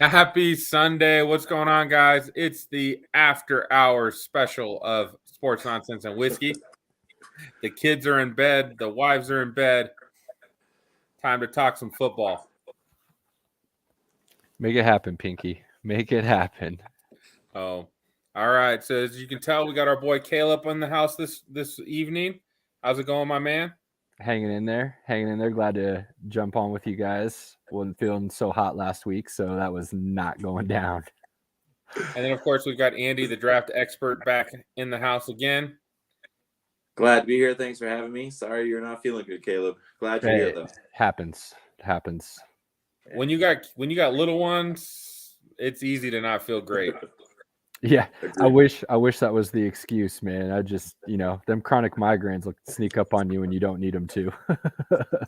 Happy Sunday. What's going on, guys? It's the after hours special of Sports Nonsense and Whiskey. The kids are in bed, the wives are in bed. Time to talk some football. Make it happen, Pinky. Make it happen. Oh, all right. So as you can tell, we got our boy Caleb in the house this evening. How's it going, my man? Hanging in there, hanging in there. Glad to jump on with you guys. Wasn't feeling so hot last week, so that was not going down. And then, of course, we've got Andy, the draft expert, back in the house again. Glad to be here. Thanks for having me. Sorry you're not feeling good, Caleb. Glad you're Hey, here, though. it happens. When you got little ones, it's easy to not feel great. Yeah, Agreed. I wish that was the excuse, man. I just, them chronic migraines will sneak up on you when you don't need them to.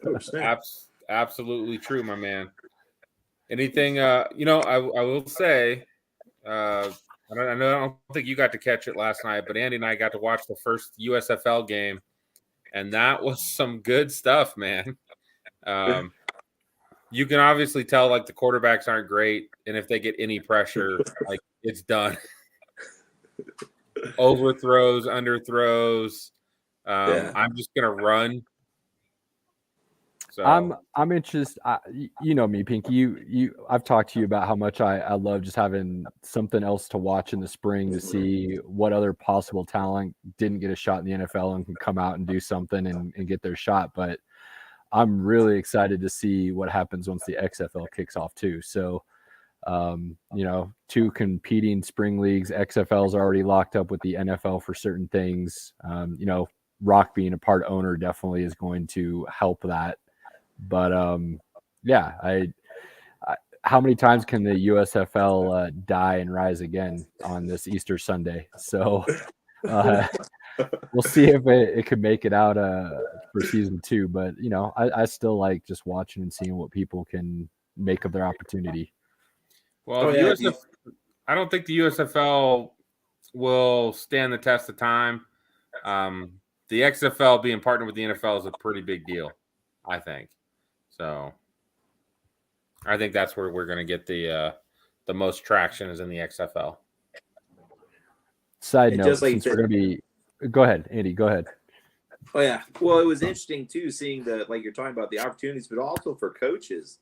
Oh, snap. Absolutely true, my man. Anything, I will say, I don't think you got to catch it last night, but Andy and I got to watch the first USFL game, and that was some good stuff, man. You can obviously tell like the quarterbacks aren't great, and if they get any pressure, like it's done. Overthrows, underthrows. Yeah. I'm just gonna run. So I'm interested. You know me, Pinky. I've talked to you about how much I love just having something else to watch in the spring to see what other possible talent didn't get a shot in the NFL and can come out and do something and get their shot. But I'm really excited to see what happens once the XFL kicks off too. So, two competing spring leagues. XFL's already locked up with the NFL for certain things. Rock being a part owner definitely is going to help that. But yeah, how many times can the USFL die and rise again on this Easter Sunday? So we'll see if it could make it out for season 2. But I still like just watching and seeing what people can make of their opportunity. well, yeah. I don't think the USFL will stand the test of time. The XFL being partnered with the NFL is a pretty big deal, I think. So I think that's where we're going to get the most traction is in the XFL. Side And note, just like since we're going to be, go ahead, Andy, go ahead. Oh, yeah. Well, it was interesting, too, seeing like you're talking about the opportunities, but also for coaches.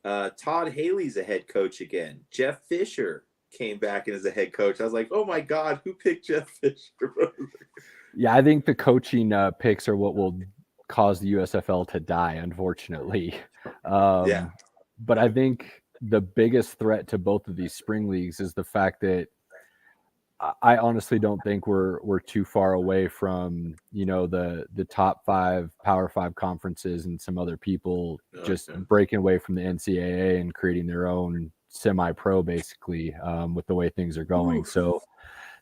Todd Haley's a head coach again. Jeff Fisher came back in as a head coach. I was like, oh, my God, who picked Jeff Fisher? Yeah, I think the coaching picks are what will cause the USFL to die, unfortunately. Yeah. But I think the biggest threat to both of these spring leagues is the fact that I honestly don't think we're too far away from the top 5 Power 5 conferences and some other people just breaking away from the NCAA and creating their own semi-pro basically with the way things are going. Oof. So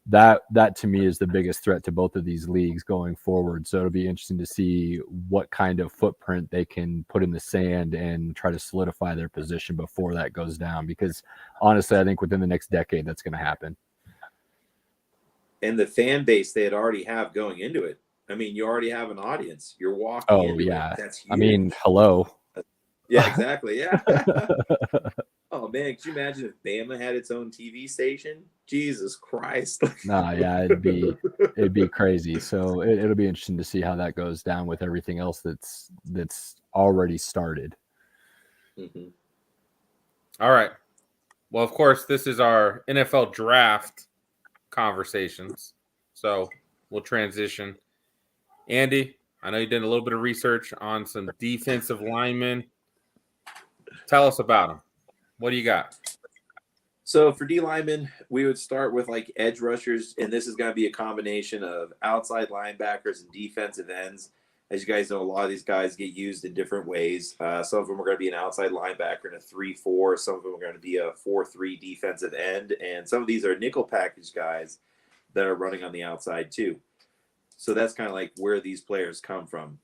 that to me is the biggest threat to both of these leagues going forward. So it'll be interesting to see what kind of footprint they can put in the sand and try to solidify their position before that goes down. Because honestly, I think within the next decade, that's going to happen. And the fan base they had already have going into it. I mean, you already have an audience. You're walking into it. That's huge. I mean, hello. Yeah, exactly. Yeah. Oh, man, could you imagine if Bama had its own TV station? Jesus Christ. No, yeah, it'd be crazy. So it'll be interesting to see how that goes down with everything else that's already started. Mm-hmm. All right. Well, of course, this is our NFL draft conversations. So we'll transition. Andy, I know you did a little bit of research on some defensive linemen. Tell us about them. What do you got? So for D linemen, we would start with like edge rushers, and this is going to be a combination of outside linebackers and defensive ends. As you guys know, a lot of these guys get used in different ways. Some of them are going to be an outside linebacker in a 3-4. Some of them are going to be a 4-3 defensive end. And some of these are nickel package guys that are running on the outside too. So that's kind of like where these players come from.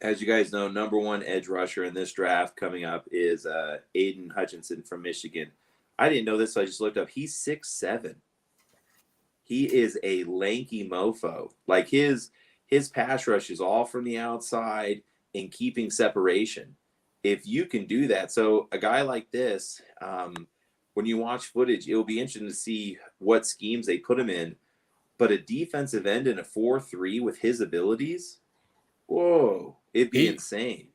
As you guys know, number 1 edge rusher in this draft coming up is Aidan Hutchinson from Michigan. I didn't know this, so I just looked up. He's 6'7". He is a lanky mofo. Like his pass rush is all from the outside and keeping separation. If you can do that, so a guy like this, when you watch footage, it'll be interesting to see what schemes they put him in. But a defensive end in a 4-3 with his abilities, whoa, it'd be insane.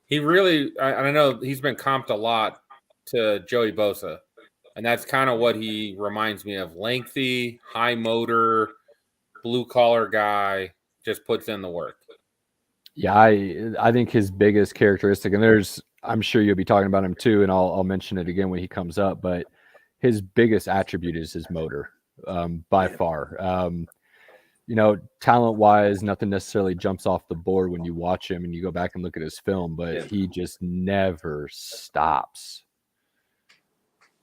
He really, I know he's been comped a lot to Joey Bosa, and that's kind of what he reminds me of. Lengthy, high motor, blue-collar guy, just puts in the work. Yeah, I think his biggest characteristic, and I'm sure you'll be talking about him too, and I'll mention it again when he comes up, but his biggest attribute is his motor, by far. Talent-wise, nothing necessarily jumps off the board when you watch him and you go back and look at his film, but he just never stops.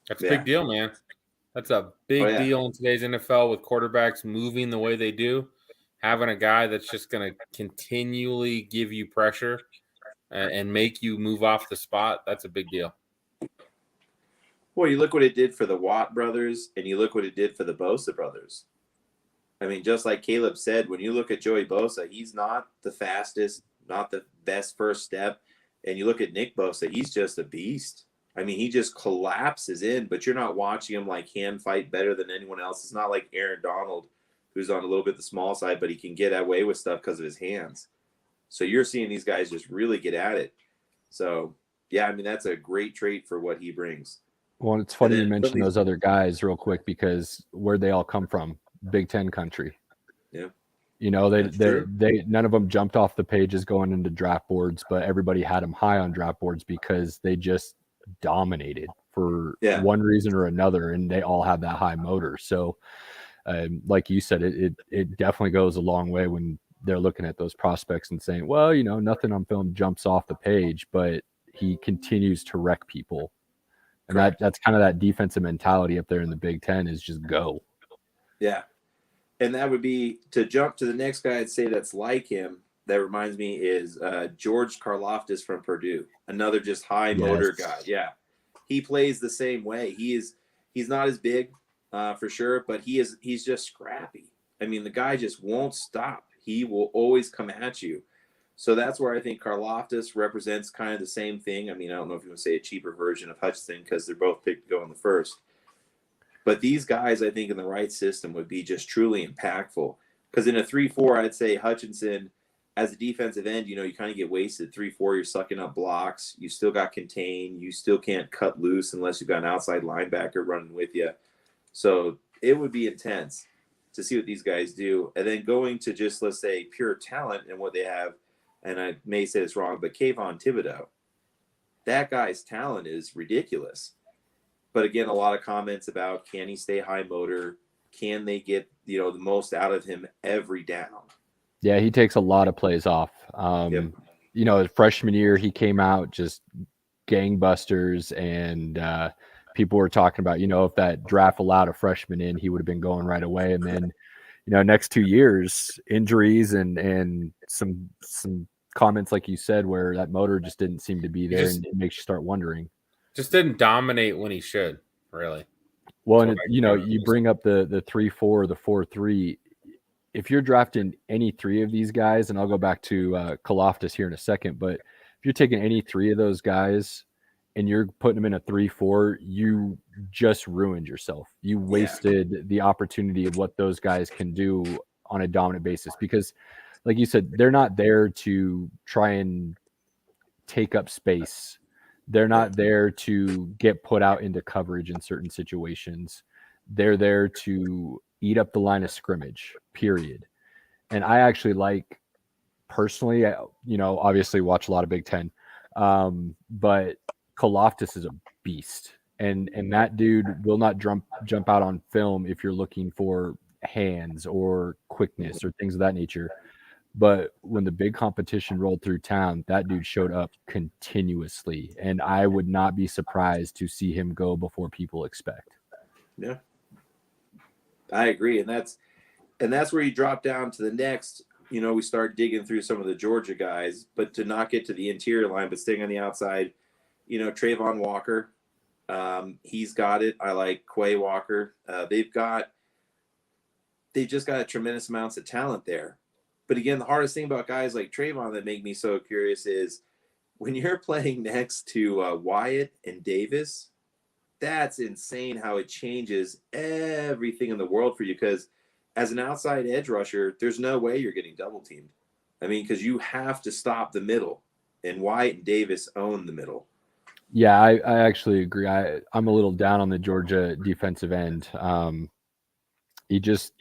That's a big deal, man. That's a big deal in today's NFL with quarterbacks moving the way they do. Having a guy that's just going to continually give you pressure and make you move off the spot, that's a big deal. Well, you look what it did for the Watt brothers, and you look what it did for the Bosa brothers. I mean, just like Caleb said, when you look at Joey Bosa, he's not the fastest, not the best first step. And you look at Nick Bosa, he's just a beast. I mean, he just collapses in, but you're not watching him like hand fight better than anyone else. It's not like Aaron Donald, who's on a little bit the small side, but he can get away with stuff because of his hands. So you're seeing these guys just really get at it. So, yeah, I mean, that's a great trait for what he brings. Well, it's funny you mention those other guys real quick because where'd they all come from? Big Ten country. Yeah. They none of them jumped off the pages going into draft boards, but everybody had them high on draft boards because they just dominated for one reason or another, and they all have that high motor. So, like you said, it definitely goes a long way when they're looking at those prospects and saying, well, nothing on film jumps off the page, but he continues to wreck people. And that's kind of that defensive mentality up there in the Big Ten is just go. Yeah. And that would be to jump to the next guy I'd say that's like him. That reminds me is George Karlaftis from Purdue, another just high motor guy. Yeah. He plays the same way. He's not as big for sure, but he's just scrappy. I mean, the guy just won't stop. He will always come at you. So that's where I think Karlaftis represents kind of the same thing. I mean, I don't know if you want to say a cheaper version of Hutchinson because they're both picked to go in the first. But these guys, I think, in the right system would be just truly impactful. Because in a 3-4, I'd say Hutchinson, as a defensive end, you kind of get wasted. 3-4, you're sucking up blocks. You still got contain. You still can't cut loose unless you've got an outside linebacker running with you. So it would be intense to see what these guys do. And then going to just, let's say, pure talent and what they have, and I may say this wrong, but Kayvon Thibodeau, that guy's talent is ridiculous. But again, a lot of comments about can he stay high motor? Can they get the most out of him every down? Yeah, he takes a lot of plays off. His freshman year, he came out just gangbusters, and people were talking about, if that draft allowed a freshman in, he would have been going right away. And then, next 2 years, injuries and some comments, like you said, where that motor just didn't seem to be there, and it makes you start wondering. Just didn't dominate when he should, really. Well, and you bring up the 3-4 or the 4-3. If you're drafting any three of these guys, and I'll go back to Karlaftis here in a second, but if you're taking any three of those guys and you're putting them in a 3-4, you just ruined yourself. You wasted the opportunity of what those guys can do on a dominant basis because, like you said, they're not there to try and take up space. They're not there to get put out into coverage in certain situations. They're there to eat up the line of scrimmage, period. And I actually personally, obviously watch a lot of Big Ten, but Karlaftis is a beast. And that dude will not jump out on film if you're looking for hands or quickness or things of that nature. But when the big competition rolled through town, that dude showed up continuously. And I would not be surprised to see him go before people expect. Yeah. I agree. And that's where you drop down to the next, we start digging through some of the Georgia guys, but to not get to the interior line, but staying on the outside, Trayvon Walker, he's got it. I like Quay Walker. They've just got a tremendous amounts of talent there. But again, the hardest thing about guys like Trayvon that make me so curious is when you're playing next to Wyatt and Davis, that's insane how it changes everything in the world for you. Because as an outside edge rusher, there's no way you're getting double teamed. I mean, because you have to stop the middle, and Wyatt and Davis own the middle. Yeah, I actually agree. I'm a little down on the Georgia defensive end. He just,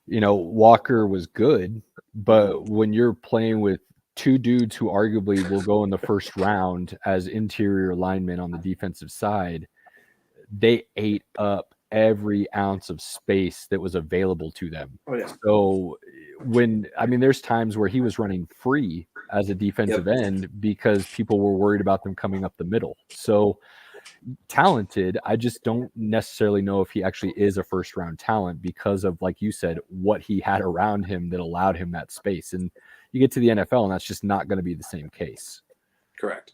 Walker was good, but when you're playing with two dudes who arguably will go in the first round as interior linemen on the defensive side, they ate up every ounce of space that was available to them. Oh, yeah. So there's times where he was running free as a defensive end because people were worried about them coming up the middle. So talented, I just don't necessarily know if he actually is a first round talent because of, like you said, what he had around him that allowed him that space. And you get to the NFL and that's just not going to be the same case. Correct.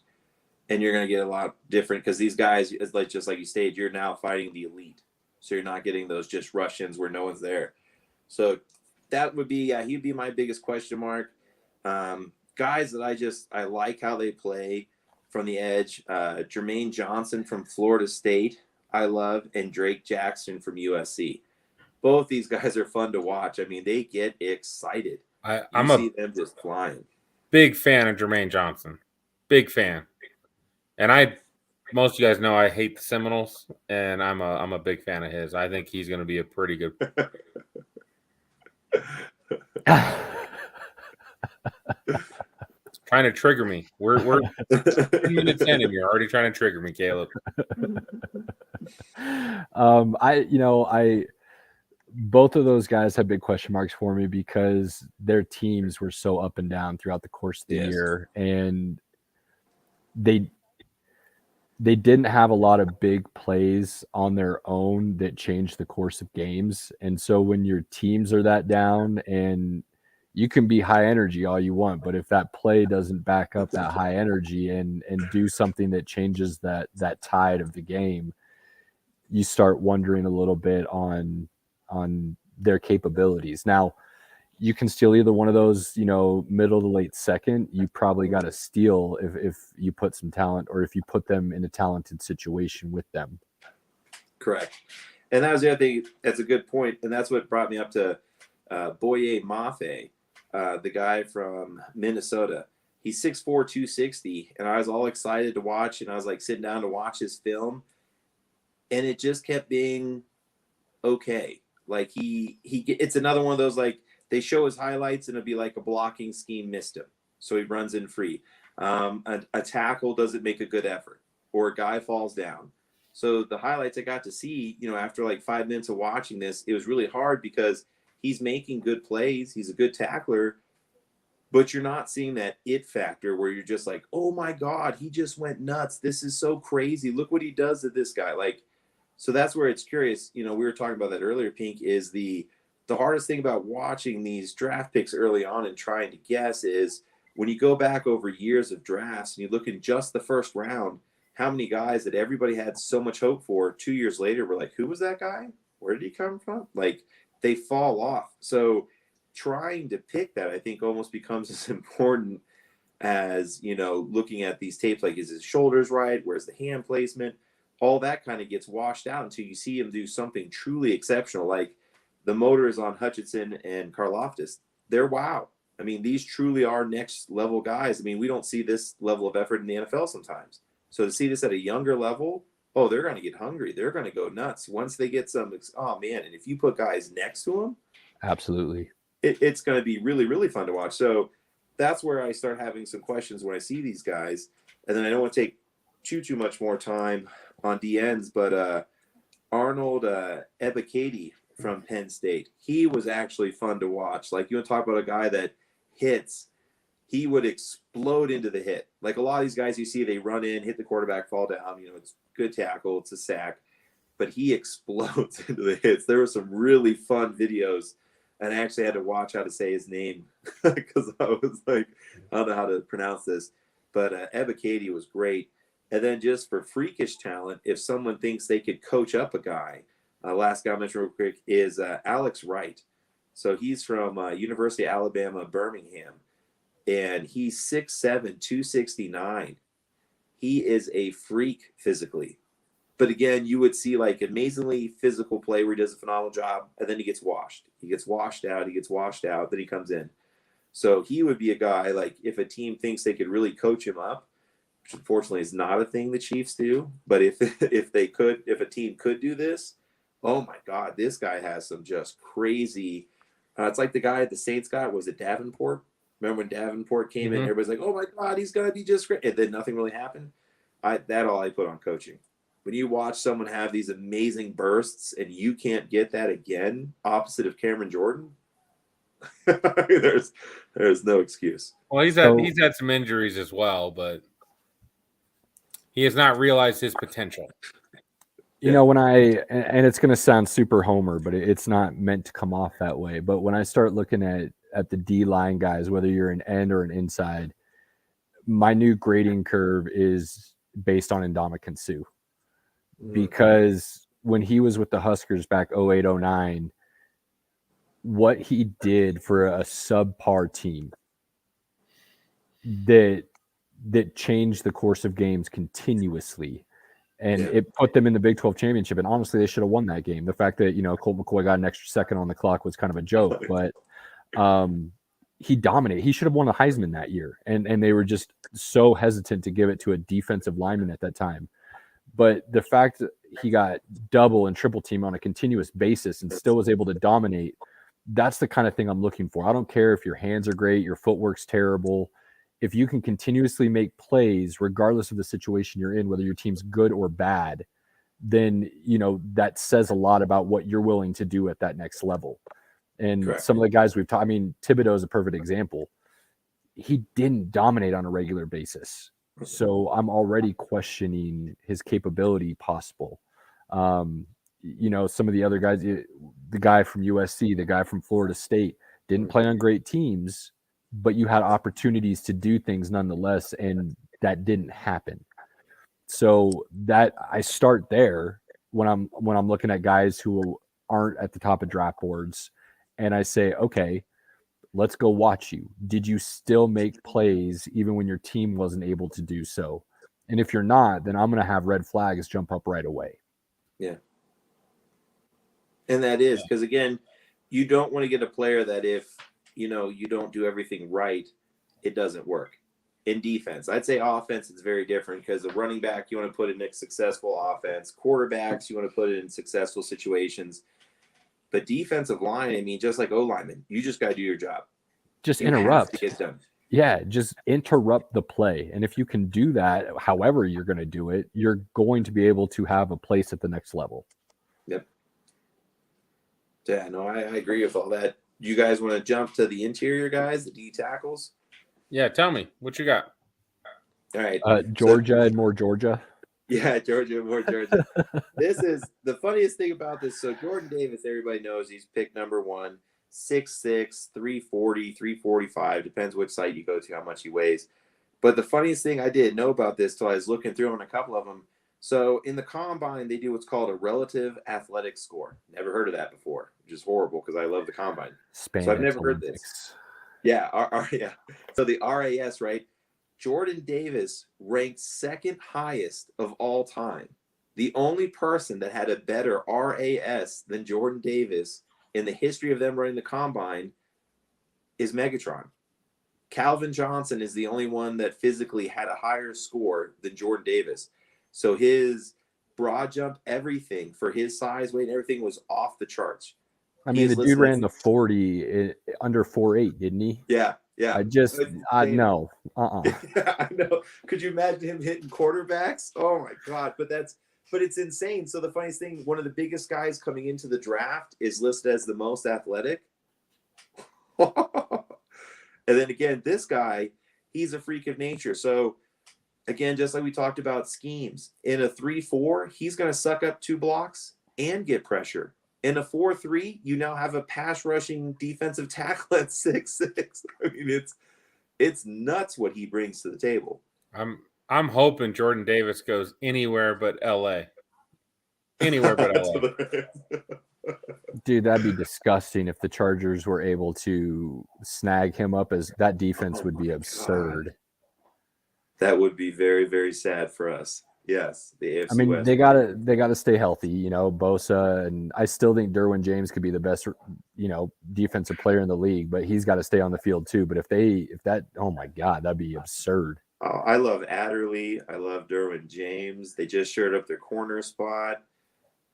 And you're going to get a lot different because these guys, just like you stated, you're now fighting the elite. So you're not getting those just rush-ins where no one's there. So that would be, he'd be my biggest question mark. Guys that I like how they play from the edge. Jermaine Johnson from Florida State, I love, and Drake Jackson from USC. Both these guys are fun to watch. I mean, they get excited. I'm see them just flying. Big fan of Jermaine Johnson. Big fan. And most of you guys know I hate the Seminoles, and I'm a big fan of his. I think he's going to be a pretty good. Trying to trigger me. We're 10 minutes in, and you're already trying to trigger me, Caleb. Both of those guys have big question marks for me because their teams were so up and down throughout the course of the year, and they didn't have a lot of big plays on their own that changed the course of games. And so when your teams are that down, and you can be high energy all you want, but if that play doesn't back up that high energy and do something that changes that tide of the game, you start wondering a little bit on their capabilities. Now, you can steal either one of those, middle to late second. You probably got to steal if you put some talent, or if you put them in a talented situation with them. Correct. And that was the other thing. That's a good point. And that's what brought me up to Boye Mafe, the guy from Minnesota. He's 6'4", 260. And I was all excited to watch. And I was like sitting down to watch his film. And it just kept being okay. Like it's another one of those, like, they show his highlights and it'll be like a blocking scheme missed him. So he runs in free. A tackle doesn't make a good effort, or a guy falls down. So the highlights I got to see, after like 5 minutes of watching this, it was really hard because he's making good plays. He's a good tackler, but you're not seeing that it factor where you're just like, oh my God, he just went nuts. This is so crazy. Look what he does to this guy. Like, so that's where it's curious. We were talking about that earlier, Pink, is the hardest thing about watching these draft picks early on and trying to guess is when you go back over years of drafts and you look in just the first round, how many guys that everybody had so much hope for 2 years later were like, who was that guy? Where did he come from? Like, they fall off. So trying to pick that, I think, almost becomes as important as, looking at these tapes, like, is his shoulders right? Where's the hand placement? All that kind of gets washed out until you see him do something truly exceptional. Like, the motors on Hutchinson and Karlaftis, they're wow. I mean, these truly are next level guys. I mean, we don't see this level of effort in the NFL sometimes. So to see this at a younger level, they're going to get hungry. They're going to go nuts once they get some. Oh man! And if you put guys next to them, absolutely, it's going to be really, really fun to watch. So that's where I start having some questions when I see these guys. And then I don't want to take too much more time on DNs, but Arnold Ebiketie from Penn State, he was actually fun to watch. Like, you want to talk about a guy that hits, he would explode into the hit. Like, a lot of these guys you see, they run in, hit the quarterback, fall down. It's good tackle, it's a sack, but he explodes into the hits. There were some really fun videos, and I actually had to watch how to say his name because I was like, I don't know how to pronounce this. But Ebiketie was great. And then just for freakish talent, if someone thinks they could coach up a guy, last guy I'll mention real quick is Alex Wright. So he's from University of Alabama, Birmingham, and he's 6'7", 269. He is a freak physically, But again, you would see like amazingly physical play where he does a phenomenal job, and then he gets washed. He gets washed out. Then he comes in. So he would be a guy like if a team thinks they could really coach him up, which unfortunately is not a thing the Chiefs do. But if a team could do this, oh my God, this guy has some just crazy. It's like the guy the Saints got, was it Davenport? Remember when Davenport came in? Everybody's like, oh my God, he's gonna be just great, and then nothing really happened. That all I put on coaching. When you watch someone have these amazing bursts and you can't get that again, opposite of Cameron Jordan, there's no excuse. Well, he's had some injuries as well, but he has not realized his potential. You know, when and it's going to sound super homer, but it's not meant to come off that way. But when I start looking at the D-line guys, whether you're an end or an inside, my new grading curve is based on Ndamukong Suh. Because when he was with the Huskers back 08, 09, what he did for a subpar team that changed the course of games continuously, and it put them in the Big 12 championship. And honestly, they should have won that game. The fact that, you know, Colt McCoy got an extra second on the clock was kind of a joke, but he dominated. He should have won a Heisman that year. And they were just so hesitant to give it to a defensive lineman at that time. But the fact that he got double and triple team on a continuous basis and still was able to dominate, that's the kind of thing I'm looking for. I don't care if your hands are great, your footwork's terrible. If you can continuously make plays, regardless of the situation you're in, whether your team's good or bad, then, you know, that says a lot about what you're willing to do at that next level. And Correct. Some of the guys we've talked, I mean, Thibodeau is a perfect example. He didn't dominate on a regular basis. So I'm already questioning his capability possible. You know, some of the other guys, the guy from USC, the guy from Florida State, didn't play on great teams, but you had opportunities to do things nonetheless, and that didn't happen. So that I start there when I'm looking at guys who aren't at the top of draft boards, and I say, okay, let's go watch you. Did you still make plays even when your team wasn't able to do so? And if you're not, then I'm going to have red flags jump up right away. Yeah. And that is because, again, you don't want to get a player that if, you know, you don't do everything right, it doesn't work. In defense, I'd say offense is very different because the running back, you want to put in a successful offense. Quarterbacks, you want to put it in successful situations. But defensive line, I mean, just like O-lineman, you just got to do your job. Just interrupt. To get done. Yeah, just interrupt the play. And if you can do that, however you're going to do it, you're going to be able to have a place at the next level. Yep. Yeah, no, I agree with all that. You guys want to jump to the interior guys, the D tackles? Yeah, tell me what you got. All right. Georgia and more Georgia. Yeah, Georgia and more Georgia. This is the funniest thing about this. So Jordan Davis, everybody knows he's picked number 1, 6'6", 340, 345. Depends which site you go to, how much he weighs. But the funniest thing I didn't know about this till I was looking through on a couple of them. So in the combine, they do what's called a relative athletic score. Never heard of that before, which is horrible because I love the combine. So I've never heard this. Yeah, yeah. So the RAS, right? Jordan Davis ranked second highest of all time. The only person that had a better RAS than Jordan Davis in the history of them running the combine is Megatron. Calvin Johnson is the only one that physically had a higher score than Jordan Davis. So his broad jump, everything for his size, weight, and everything was off the charts. I mean, the dude ran the 40 under 4.8, didn't he? Yeah, yeah. No. Yeah, I know. Could you imagine him hitting quarterbacks? Oh my God! But it's insane. So the funniest thing, one of the biggest guys coming into the draft is listed as the most athletic. And then again, this guy, he's a freak of nature. So again, just like we talked about schemes, in a 3-4, he's going to suck up 2 blocks and get pressure. In a 4-3, you now have a pass rushing defensive tackle at 6'6". I mean, it's nuts what he brings to the table. I'm hoping Jordan Davis goes anywhere but LA. Anywhere but LA. Dude, that'd be disgusting if the Chargers were able to snag him up. As that defense would be absurd. God. That would be very, very sad for us. Yes, the AFC I mean, West. they gotta stay healthy, you know, Bosa, and I still think Derwin James could be the best, you know, defensive player in the league, but he's got to stay on the field too. But oh my God, that'd be absurd. Oh, I love Adderley. I love Derwin James. They just shored up their corner spot.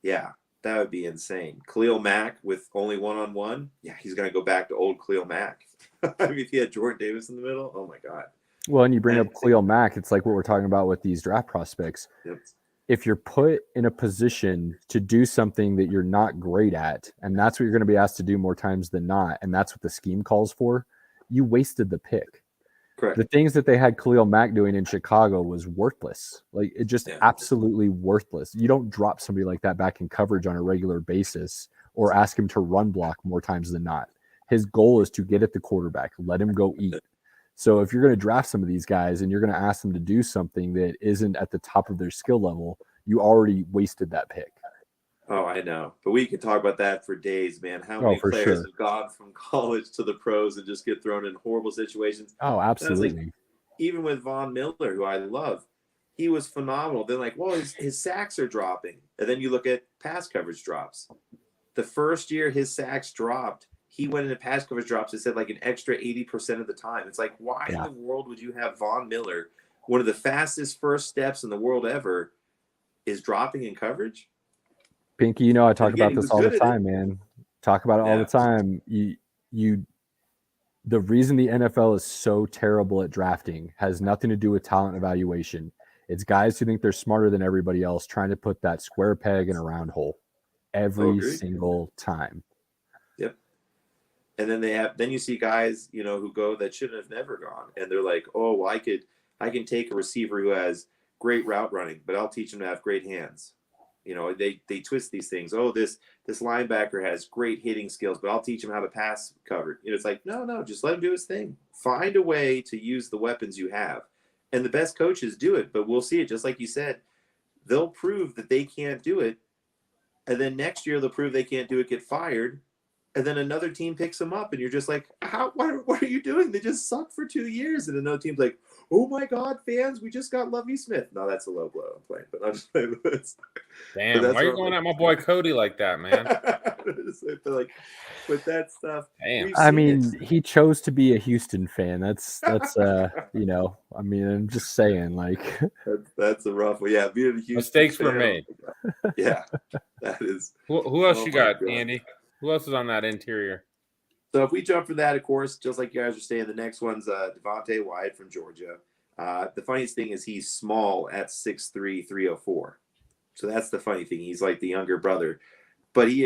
Yeah, that would be insane. Khalil Mack with only one-on-one. Yeah, he's going to go back to old Khalil Mack. I mean, if he had Jordan Davis in the middle, oh my God. Well, and you bring up Khalil Mack, it's like what we're talking about with these draft prospects. Yep. If you're put in a position to do something that you're not great at, and that's what you're going to be asked to do more times than not, and that's what the scheme calls for, you wasted the pick. Correct. The things that they had Khalil Mack doing in Chicago was worthless. Like, it just absolutely worthless. You don't drop somebody like that back in coverage on a regular basis or ask him to run block more times than not. His goal is to get at the quarterback, let him go eat. So if you're going to draft some of these guys and you're going to ask them to do something that isn't at the top of their skill level, you already wasted that pick. Oh, I know. But we could talk about that for days, man. How many players have gone from college to the pros and just get thrown in horrible situations? Oh, absolutely. Like, even with Von Miller, who I love, he was phenomenal. Then like, well, his sacks are dropping. And then you look at pass coverage drops. The first year his sacks dropped, he went into pass coverage drops and said like an extra 80% of the time. It's like, why in the world would you have Von Miller, one of the fastest first steps in the world ever, is dropping in coverage? Pinky, you know, I talk about this all the time, man. Talk about it all the time. The reason the NFL is so terrible at drafting has nothing to do with talent evaluation. It's guys who think they're smarter than everybody else trying to put that square peg in a round hole every single time. Yep. And then you see guys, you know, who go that shouldn't have never gone. And they're like, oh, well, I can take a receiver who has great route running, but I'll teach him to have great hands. You know, they twist these things. Oh, this linebacker has great hitting skills, but I'll teach him how to pass cover. You know, it's like, no, just let him do his thing. Find a way to use the weapons you have. And the best coaches do it, but we'll see it. Just like you said, they'll prove that they can't do it. And then next year they'll prove they can't do it, get fired. And then another team picks them up, and you're just like, what are you doing? They just sucked for 2 years. And another team's like, oh my God, fans, we just got Lovie Smith. No, that's a low blow I'm playing, but I'm just playing with this. Damn, why are you going at my boy Cody like that, man? With that stuff. Damn. I mean, he chose to be a Houston fan. That's you know, I mean, I'm just saying, like that's a rough one. Yeah, being a Houston mistakes fan, were made. Yeah, that is. Who else you got, Andy? Who else is on that interior? So if we jump from that, of course, just like you guys are saying, the next one's Devonta Wyatt from Georgia. The funniest thing is he's small at 6'3", 304. So that's the funny thing. He's like the younger brother. But he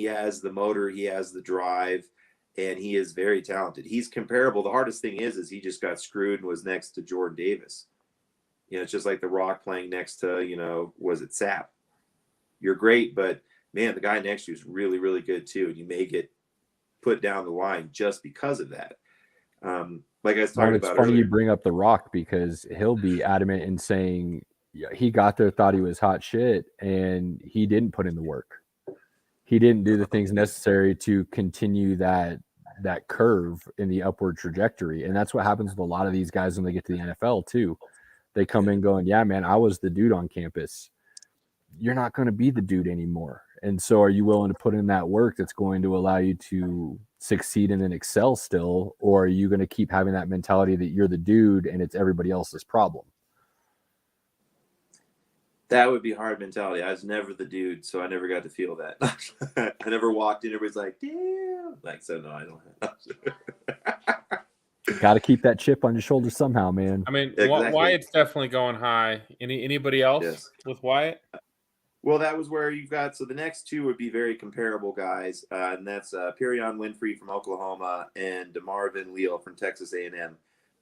has the motor, he has the drive, and he is very talented. He's comparable. The hardest thing is he just got screwed and was next to Jordan Davis. You know, it's just like The Rock playing next to, you know, was it Sapp? You're great, but, man, the guy next to you is really, really good too. And you may get put down the line just because of that. Like I was talking about it's funny earlier. You bring up The Rock because he'll be adamant in saying he got there, thought he was hot shit, and he didn't put in the work. He didn't do the things necessary to continue that curve in the upward trajectory. And that's what happens with a lot of these guys when they get to the NFL too. They come in going, yeah, man, I was the dude on campus. You're not going to be the dude anymore. And so are you willing to put in that work that's going to allow you to succeed and then excel still? Or are you going to keep having that mentality that you're the dude and it's everybody else's problem? That would be hard mentality. I was never the dude, so I never got to feel that. I never walked in, everybody's like, damn. Like, so no, I don't. Got to keep that chip on your shoulder somehow, man. I mean, exactly. Wyatt's definitely going high. Anybody else with Wyatt? Well, that was where you've got, so the next two would be very comparable guys, and that's Perion Winfrey from Oklahoma and DeMarvin Leal from Texas A&M.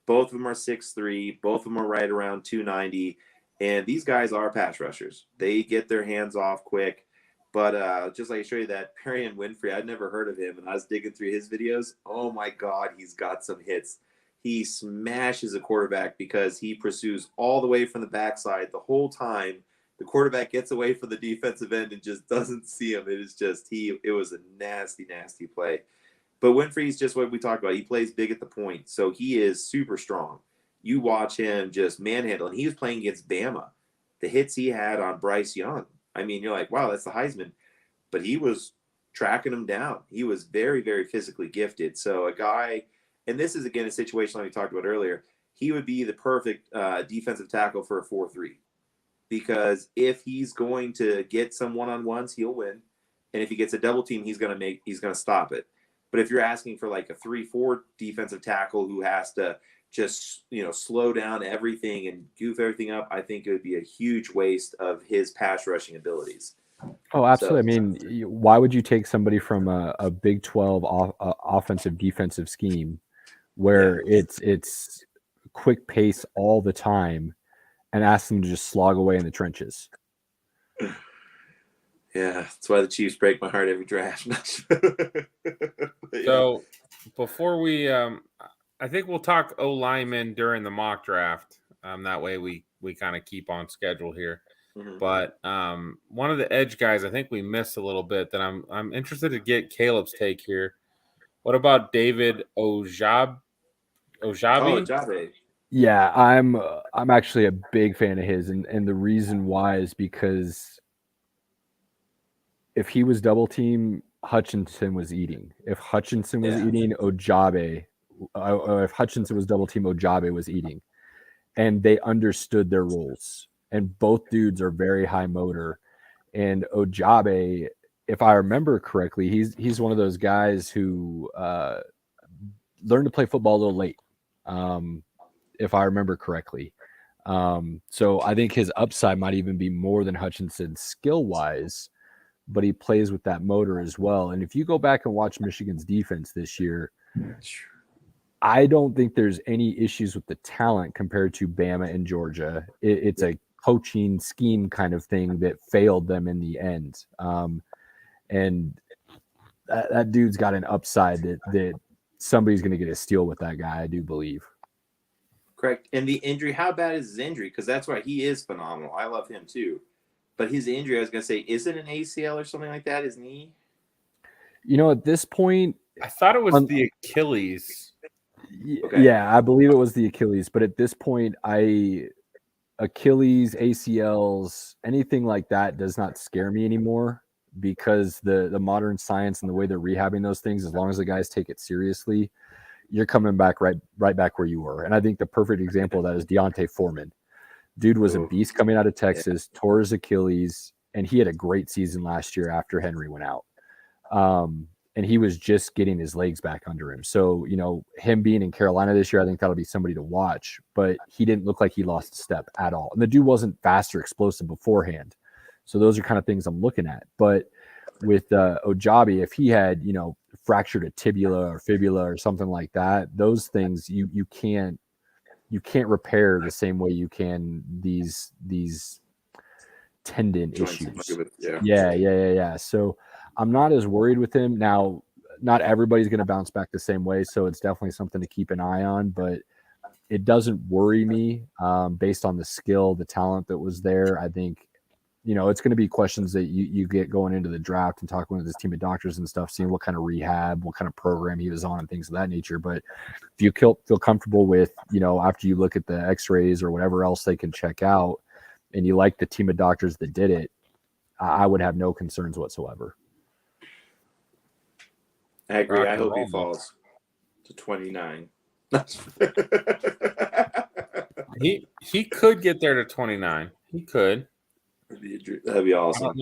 Both of them are 6'3", both of them are right around 290, and these guys are pass rushers. They get their hands off quick, but just like I showed you that Perion Winfrey, I'd never heard of him, and I was digging through his videos. Oh my God, he's got some hits. He smashes a quarterback because he pursues all the way from the backside the whole time. The quarterback gets away from the defensive end and just doesn't see him. It is just it was a nasty, nasty play. But Winfrey's just what we talked about. He plays big at the point, so he is super strong. You watch him just manhandle, and he was playing against Bama. the hits he had on Bryce Young. I mean, you're like, wow, that's the Heisman. But he was tracking him down. He was very, very physically gifted. So a guy, and this is, again, a situation like we talked about earlier, he would be the perfect defensive tackle for a 4-3. Because if he's going to get some one-on-ones, he'll win. And if he gets a double team, he's going to stop it. But if you're asking for like a 3-4 defensive tackle who has to just, slow down everything and goof everything up, I think it would be a huge waste of his pass rushing abilities. Oh, absolutely. I mean, why would you take somebody from a Big 12 offensive defensive scheme where it's quick pace all the time and ask them to just slog away in the trenches? Yeah, that's why the Chiefs break my heart every draft. So before we, I think we'll talk O-lineman during the mock draft. That way we kind of keep on schedule here. Mm-hmm. But one of the edge guys, I think we missed a little bit that I'm interested to get Caleb's take here. What about David Ojabo? Ojabo. Yeah, I'm actually a big fan of his, and the reason why is because if he was double team, Hutchinson was eating. If Hutchinson was eating, Ojabo, if Hutchinson was double team, Ojabo was eating, and they understood their roles. And both dudes are very high motor. And Ojabo, if I remember correctly, he's one of those guys who learned to play football a little late, if I remember correctly. So I think his upside might even be more than Hutchinson skill-wise, but he plays with that motor as well. And if you go back and watch Michigan's defense this year, I don't think there's any issues with the talent compared to Bama and Georgia. It's a coaching scheme kind of thing that failed them in the end. And that dude's got an upside that somebody's going to get a steal with that guy, I do believe. Correct. And the injury, how bad is his injury? Because that's why he is phenomenal. I love him too. But his injury, I was going to say, is it an ACL or something like that, his knee? At this point, I thought it was the Achilles. Okay. Yeah, I believe it was the Achilles. But at this point, Achilles, ACLs, anything like that does not scare me anymore, because the modern science and the way they're rehabbing those things, as long as the guys take it seriously, you're coming back right back where you were. And I think the perfect example of that is Deontay Foreman. Dude was a beast coming out of Texas, tore his Achilles, and he had a great season last year after Henry went out. And he was just getting his legs back under him. So, him being in Carolina this year, I think that'll be somebody to watch. But he didn't look like he lost a step at all. And the dude wasn't fast or explosive beforehand. So those are kind of things I'm looking at. But with Ojabo, if he had, fractured a tibia or fibula or something like that, those things you can't repair the same way you can these tendon issues. Yeah. So I'm not as worried with him. Now, not everybody's going to bounce back the same way, so it's definitely something to keep an eye on, but it doesn't worry me based on the skill, the talent that was there. I think, it's going to be questions that you get going into the draft and talking with this team of doctors and stuff, seeing what kind of rehab, what kind of program he was on and things of that nature. But if you feel comfortable with, after you look at the x-rays or whatever else they can check out, and you like the team of doctors that did it, I would have no concerns whatsoever. I agree. I hope he falls to 29. He could get there to 29. He could. That'd be awesome.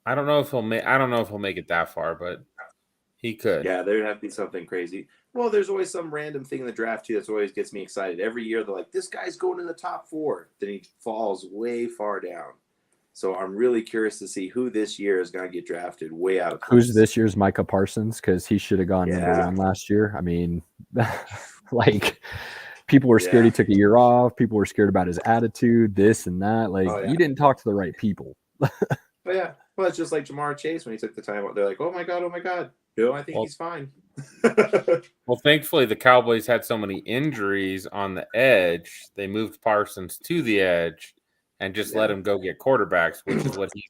I don't know if he'll make it that far, but he could. Yeah, there'd have to be something crazy. Well, there's always some random thing in the draft too that's always gets me excited. Every year they're like, this guy's going in the top 4. Then he falls way far down. So I'm really curious to see who this year is going to get drafted way out of place. Who's this year's Micah Parsons? Because he should have gone number 1 last year. I mean, people were scared he took a year off. People were scared about his attitude, this and that. You didn't talk to the right people. Well, it's just like Jamar Chase when he took the time out. They're like, oh my God. No, I think he's fine. Well, thankfully, the Cowboys had so many injuries on the edge. They moved Parsons to the edge and just let him go get quarterbacks, which is what he's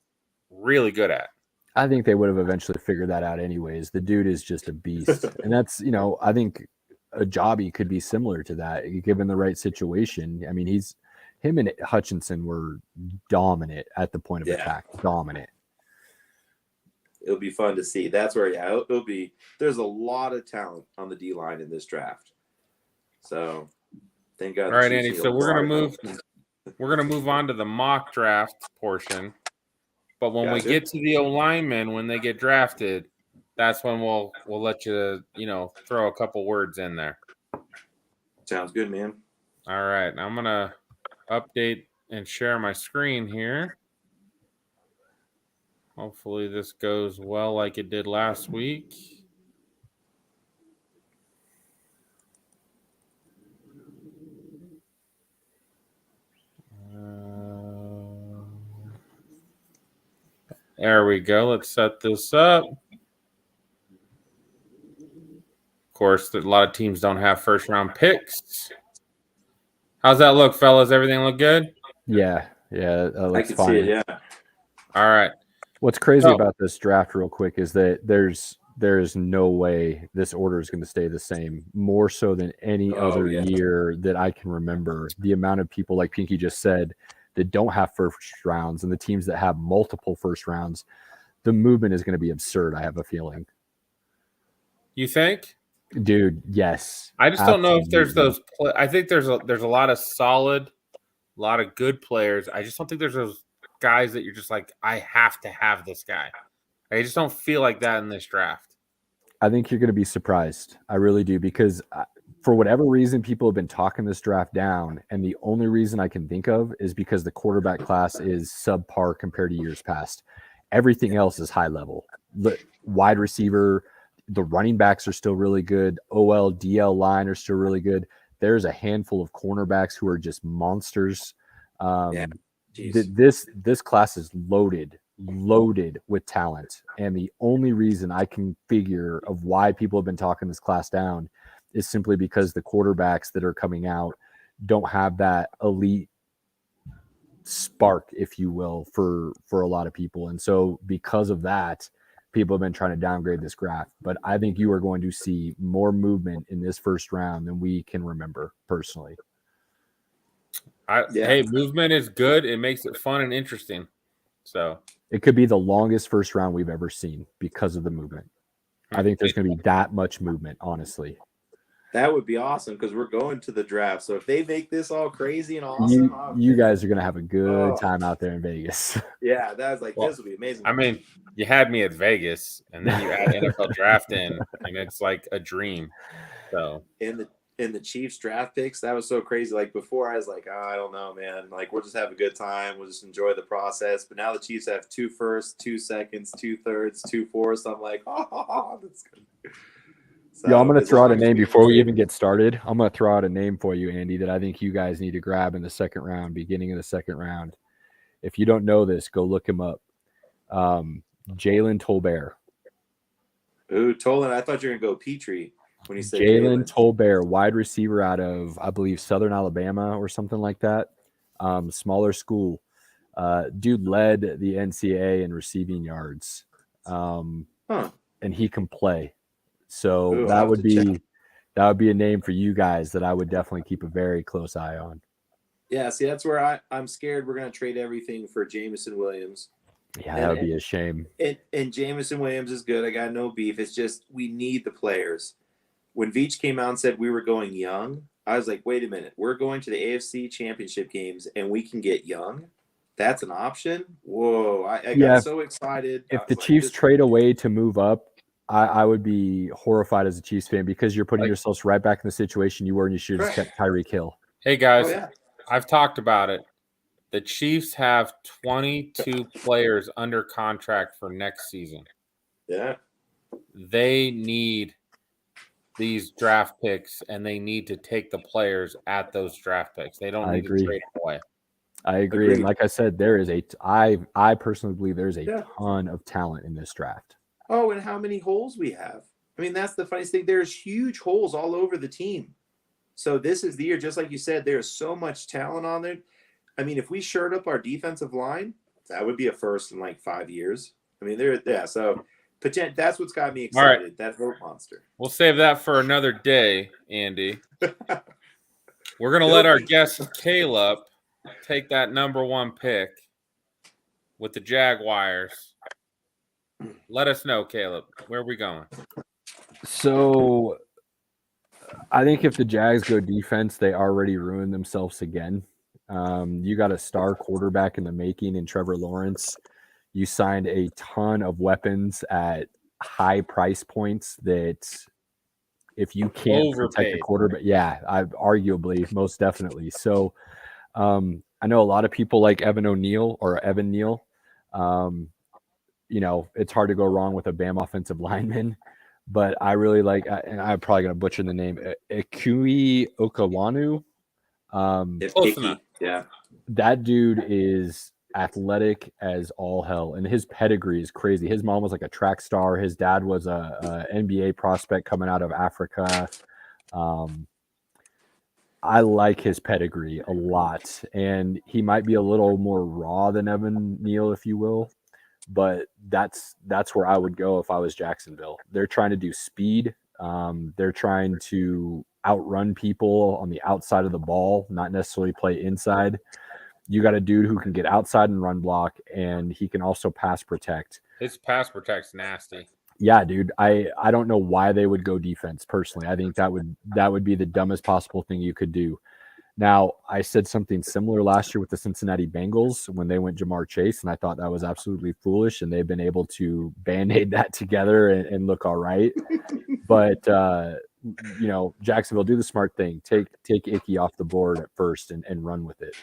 really good at. I think they would have eventually figured that out anyways. The dude is just a beast. And that's, I think Ojabo could be similar to that, given the right situation. I mean, he's him and Hutchinson were dominant at the point of Yeah. attack. Dominant. It'll be fun to see. That's where, it'll be. There's a lot of talent on the D line in this draft. So, thank God. All right, Andy. So we're gonna move on to the mock draft portion. But when we get to the O-linemen, when they get drafted, that's when we'll let you throw a couple words in there. Sounds good, man. All right, I'm gonna update and share my screen here. Hopefully this goes well like it did last week. There we go. Let's set this up. Of course, a lot of teams don't have first-round picks. How's that look, fellas? Everything look good? Yeah, that I looks can fine. see it, yeah. All right. What's crazy about this draft, real quick, is that there's no way this order is going to stay the same. More so than any other year that I can remember. The amount of people, like Pinky just said, that don't have first rounds, and the teams that have multiple first rounds, the movement is going to be absurd. I have a feeling. You think? Dude, yes. I just don't know if there's those. I think there's a lot of solid, a lot of good players. I just don't think there's those guys that you're just like, I have to have this guy. I just don't feel like that in this draft. I think you're going to be surprised. I really do, because for whatever reason, people have been talking this draft down, and the only reason I can think of is because the quarterback class is subpar compared to years past. Everything else is high level. Wide receiver, the running backs are still really good. OL, DL line are still really good. There's a handful of cornerbacks who are just monsters. This class is loaded with talent, and the only reason I can figure of why people have been talking this class down is simply because the quarterbacks that are coming out don't have that elite spark, if you will, for a lot of people. And so because of that, people have been trying to downgrade this draft. But I think you are going to see more movement in this first round than we can remember, personally. Hey, movement is good. It makes it fun and interesting. So it could be the longest first round we've ever seen because of the movement. I think there's going to be that much movement, honestly. That would be awesome, because we're going to the draft. So if they make this all crazy and awesome, you guys are going to have a good time out there in Vegas. Yeah, that's like, this will be amazing. I mean, you had me at Vegas, and then you add NFL draft in, and it's like a dream. So in the Chiefs draft picks, that was so crazy. Like before, I was like, I don't know, man. Like, we'll just have a good time. We'll just enjoy the process. But now the Chiefs have 2 firsts, 2 seconds, 2 thirds, 2 fourths. I'm like, that's good. So, I'm going to throw out a name before we even get started. I'm going to throw out a name for you, Andy, that I think you guys need to grab in the second round, beginning of the second round. If you don't know this, go look him up. Jalen Tolbert. Ooh, Tolan. I thought you were going to go Petrie when you said Jalen Tolbert, wide receiver out of, I believe, Southern Alabama or something like that. Smaller school. Dude led the NCAA in receiving yards. And he can play. So that would be a name for you guys that I would definitely keep a very close eye on. Yeah, see, that's where I'm scared we're going to trade everything for Jameson Williams. Yeah, that would be a shame. And Jameson Williams is good. I got no beef. It's just we need the players. When Veach came out and said we were going young, I was like, wait a minute. We're going to the AFC Championship games, and we can get young? That's an option? Whoa, I got so excited. If the Chiefs trade away to move up, I would be horrified as a Chiefs fan, because you're putting yourselves right back in the situation you were, and you should have just kept Tyreek Hill. Hey, guys, I've talked about it. The Chiefs have 22 players under contract for next season. Yeah. They need these draft picks, and they need to take the players at those draft picks. They don't need to trade them away. I agree. And like I said, there is I personally believe there's a ton of talent in this draft. Oh, and how many holes we have. I mean, that's the funniest thing. There's huge holes all over the team. So this is the year, just like you said, there's so much talent on there. I mean, if we shored up our defensive line, that would be a first in like 5 years. I mean, so that's what's got me excited. All right. That hope monster. We'll save that for another day, Andy. We're going to let our guest Caleb take that number 1 pick with the Jaguars, let us know, Caleb. Where are we going? So I think if the Jags go defense, they already ruined themselves again. You got a star quarterback in the making in Trevor Lawrence. You signed a ton of weapons at high price points that if you can't protect the quarterback, arguably, most definitely. So I know a lot of people like Evan Neal. It's hard to go wrong with a Bam offensive lineman, but I really like, and I'm probably going to butcher the name, Ekui Okawanu. Yeah. That dude is athletic as all hell, and his pedigree is crazy. His mom was like a track star. His dad was a NBA prospect coming out of Africa. I like his pedigree a lot, and he might be a little more raw than Evan Neal, if you will, but that's where I would go if I was Jacksonville. They're trying to do speed. They're trying to outrun people on the outside of the ball, not necessarily play inside. You got a dude who can get outside and run block, and he can also pass protect. His pass protect's nasty. Yeah, dude. I don't know why they would go defense personally. I think that would be the dumbest possible thing you could do. Now, I said something similar last year with the Cincinnati Bengals when they went Jamar Chase, and I thought that was absolutely foolish, and they've been able to band-aid that together and look all right. But Jacksonville, do the smart thing. Take Icky off the board at first and run with it.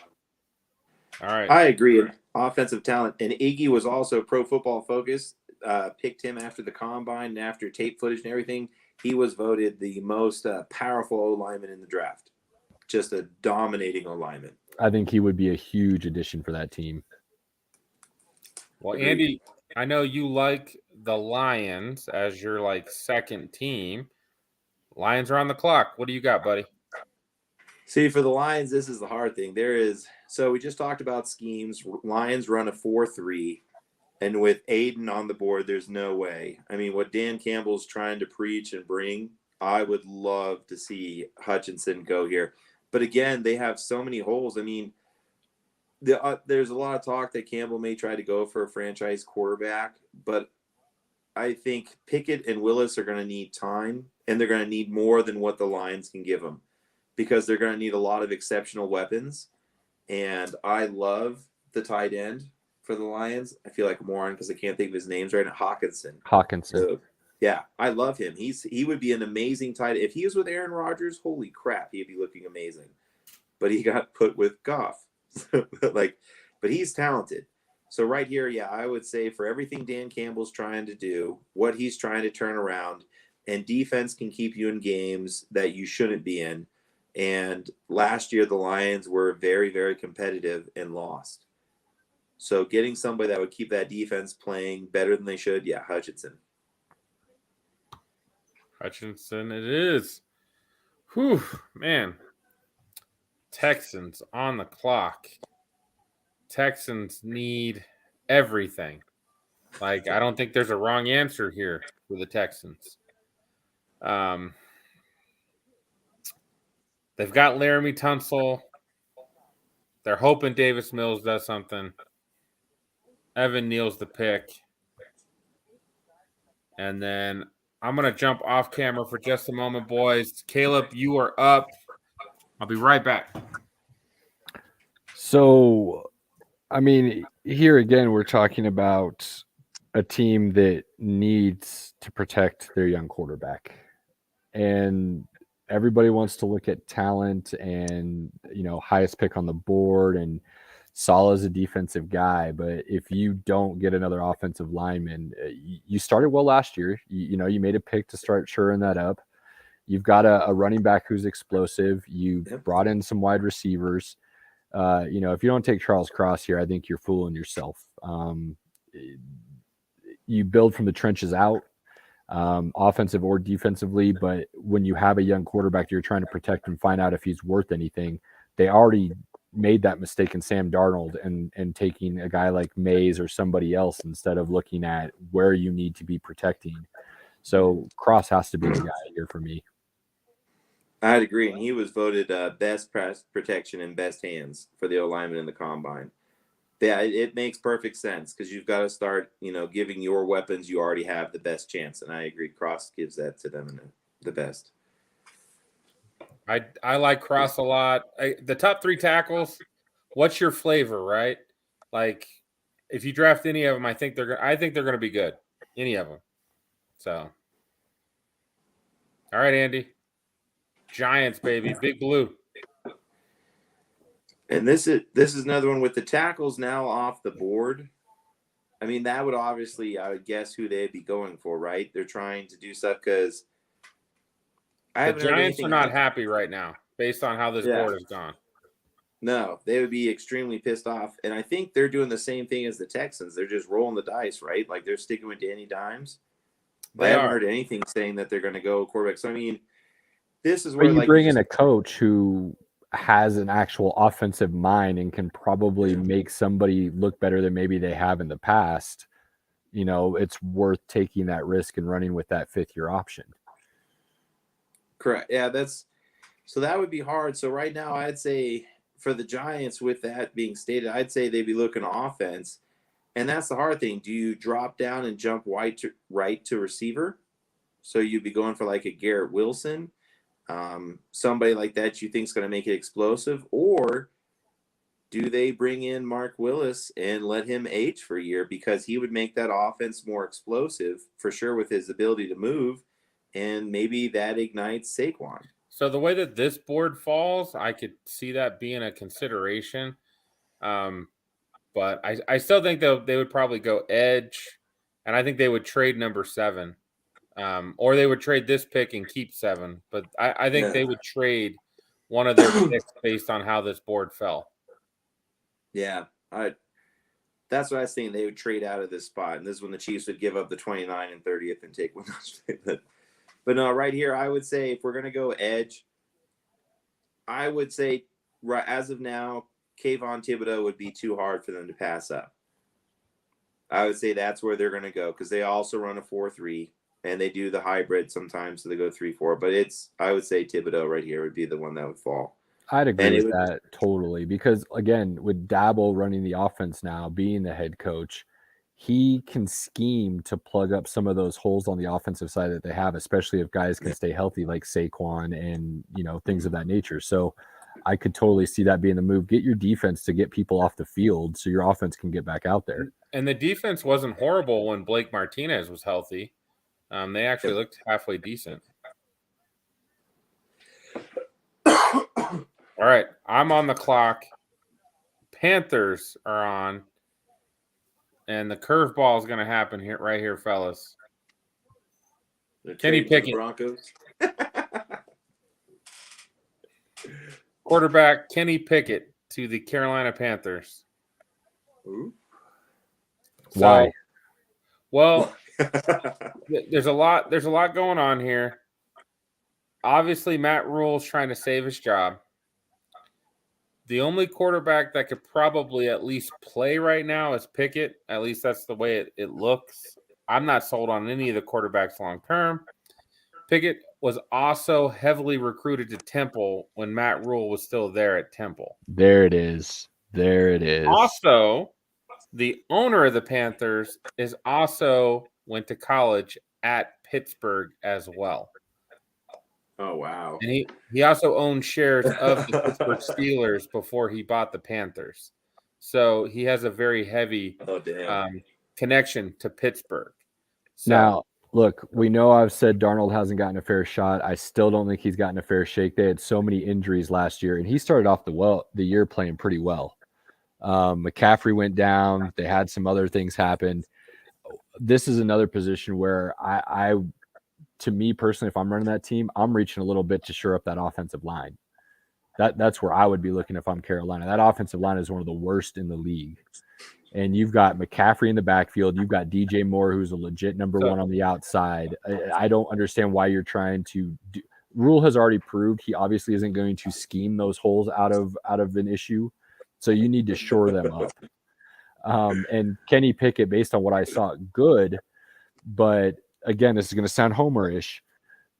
All right. I agree. Offensive talent. And Iggy was also Pro Football Focus. Picked him after the combine and after tape footage and everything. He was voted the most powerful O-lineman in the draft. Just a dominating O-lineman. I think he would be a huge addition for that team. Well, Andy, I know you like the Lions as your second team. Lions are on the clock. What do you got, buddy? See, for the Lions, this is the hard thing. So we just talked about schemes. Lions run a 4-3. And with Aidan on the board, there's no way. I mean, what Dan Campbell's trying to preach and bring, I would love to see Hutchinson go here. But again, they have so many holes. I mean, there's a lot of talk that Campbell may try to go for a franchise quarterback. But I think Pickett and Willis are going to need time, and they're going to need more than what the Lions can give them because they're going to need a lot of exceptional weapons. And I love the tight end for the Lions. I feel like a moron because I can't think of his names right now. Hawkinson. So, yeah, I love him. He would be an amazing tight end. If he was with Aaron Rodgers, holy crap, he'd be looking amazing. But he got put with Goff. But he's talented. So right here, yeah, I would say for everything Dan Campbell's trying to do, what he's trying to turn around, and defense can keep you in games that you shouldn't be in. And last year, the Lions were very, very competitive and lost. So getting somebody that would keep that defense playing better than they should, yeah, Hutchinson. Hutchinson it is. Whew, man. Texans on the clock. Texans need everything. I don't think there's a wrong answer here for the Texans. They've got Laramie Tunsil. They're hoping Davis Mills does something. Evan Neal's the pick. And then I'm going to jump off camera for just a moment, boys. Caleb, you are up. I'll be right back. So, I mean, here again, we're talking about a team that needs to protect their young quarterback. And everybody wants to look at talent and, highest pick on the board, and Salah's a defensive guy. But if you don't get another offensive lineman, you started well last year. You made a pick to start shoring that up. You've got a running back who's explosive. You brought in some wide receivers. If you don't take Charles Cross here, I think you're fooling yourself. You build from the trenches out, offensive or defensively, but when you have a young quarterback you're trying to protect and find out if he's worth anything, they already made that mistake in Sam Darnold and taking a guy like Mays or somebody else instead of looking at where you need to be protecting. So Cross has to be the guy here for me. I'd agree, and he was voted best pass protection and best hands for the O-lineman in the combine. Yeah, it makes perfect sense because you've got to start, giving your weapons you already have the best chance, and I agree. Cross gives that to them the best. I like Cross a lot. The top 3 tackles. What's your flavor, right? Like, if you draft any of them, I think they're going to be good. Any of them. So, all right, Andy. Giants, baby, Big Blue. And this is another one with the tackles now off the board. I mean, that would obviously, I would guess, who they'd be going for, right? They're trying to do stuff because The Giants are not happy right now based on how this board has gone. No, they would be extremely pissed off. And I think they're doing the same thing as the Texans. They're just rolling the dice, right? Like they're sticking with Danny Dimes. I haven't heard anything saying that they're going to go quarterback. So, I mean, this is where you bring in a coach who has an actual offensive mind and can probably make somebody look better than maybe they have in the past. It's worth taking that risk and running with that 5th-year option. Correct. Yeah, so that would be hard. So right now I'd say for the Giants, with that being stated, I'd say they'd be looking offense. And that's the hard thing. Do you drop down and jump right to receiver? So you'd be going for like a Garrett Wilson, somebody like that you think is going to make it explosive, or do they bring in Mark Willis and let him age for a year because he would make that offense more explosive for sure with his ability to move, and maybe that ignites Saquon. So the way that this board falls, I could see that being a consideration. But I still think they would probably go edge, and I think they would trade number 7. Or they would trade this pick and keep 7. But I think they would trade one of their picks based on how this board fell. Yeah, that's what I was thinking. They would trade out of this spot, and this is when the Chiefs would give up the 29 and 30th and take one. But no, right here, I would say if we're going to go edge, I would say as of now, Kayvon Thibodeau would be too hard for them to pass up. I would say that's where they're going to go because they also run a 4-3, and they do the hybrid sometimes, so they go 3-4. But I would say Thibodeau right here would be the one that would fall. I'd agree with that totally because, again, with Dabble running the offense now, being the head coach, he can scheme to plug up some of those holes on the offensive side that they have, especially if guys can stay healthy like Saquon and, things of that nature. So I could totally see that being the move. Get your defense to get people off the field so your offense can get back out there. And the defense wasn't horrible when Blake Martinez was healthy. They actually looked halfway decent. All right, I'm on the clock. Panthers are on. And the curveball is going to happen right here, fellas. Kenny Pickett. Broncos. Quarterback Kenny Pickett to the Carolina Panthers. Ooh. Why? Well, there's a lot going on here. Obviously, Matt Rule's trying to save his job. The only quarterback that could probably at least play right now is Pickett. At least that's the way it looks. I'm not sold on any of the quarterbacks long term. Pickett was also heavily recruited to Temple when Matt Rule was still there at Temple. There it is. Also, the owner of the Panthers went to college at Pittsburgh as well. Oh, wow. And he also owned shares of the Pittsburgh Steelers before he bought the Panthers. So he has a very heavy connection to Pittsburgh. So, now, look, we know I've said Darnold hasn't gotten a fair shot. I still don't think he's gotten a fair shake. They had so many injuries last year, and he started off the year playing pretty well. McCaffrey went down. They had some other things happen. This is another position where I to me personally, if I'm running that team, I'm reaching a little bit to shore up that offensive line. That's where I would be looking if I'm Carolina. That offensive line is one of the worst in the league. And you've got McCaffrey in the backfield. You've got DJ Moore, who's a legit number 1 on the outside. I don't understand why you're trying to do. Rule has already proved he obviously isn't going to scheme those holes out of an issue. So you need to shore them up. And Kenny Pickett, based on what I saw, good. But again, this is going to sound Homer-ish.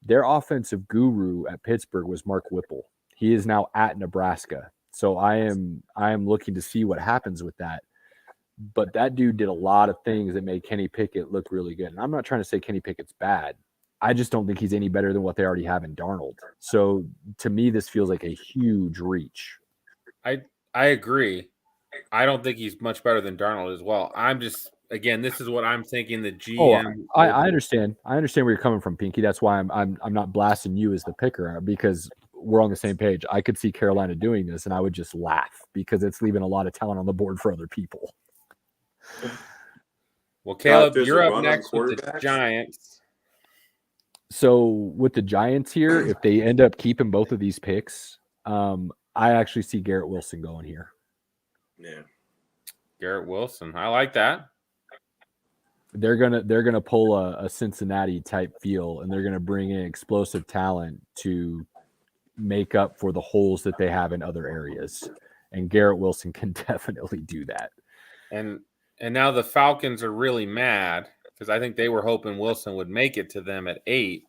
their offensive guru at Pittsburgh was Mark Whipple. He is now at Nebraska. So I am looking to see what happens with that. But that dude did a lot of things that made Kenny Pickett look really good. And I'm not trying to say Kenny Pickett's bad. I just don't think he's any better than what they already have in Darnold. So to me, this feels like a huge reach. I agree. I don't think he's much better than Darnold as well. I'm just, again, this is what I'm thinking. The GM. I understand. I understand where you're coming from, Pinky. That's why I'm not blasting you as the picker, because we're on the same page. I could see Carolina doing this, and I would just laugh because it's leaving a lot of talent on the board for other people. Well, Caleb, you're up next with the Giants. So with the Giants here, if they end up keeping both of these picks, I actually see Garrett Wilson going here. Yeah, Garrett Wilson, I like that. They're gonna pull a Cincinnati type feel, and they're gonna bring in explosive talent to make up for the holes that they have in other areas. And Garrett Wilson can definitely do that. And now the Falcons are really mad because I think they were hoping Wilson would make it to them at 8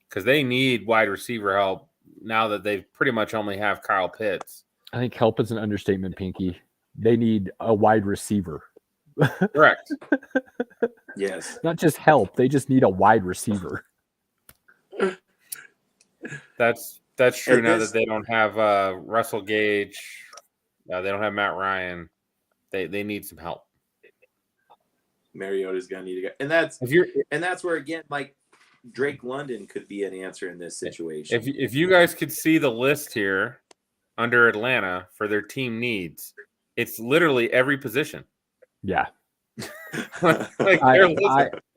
because they need wide receiver help now that they pretty much only have Kyle Pitts. I think help is an understatement, Pinky. They need a wide receiver. Correct. Yes. Not just help. They just need a wide receiver. That's true now that they don't have Russell Gage. They don't have Matt Ryan. They need some help. Mariota's gonna need to go, and that's where again, like Drake London could be an answer in this situation. If you guys could see the list here under Atlanta for their team needs, it's literally every position. Yeah,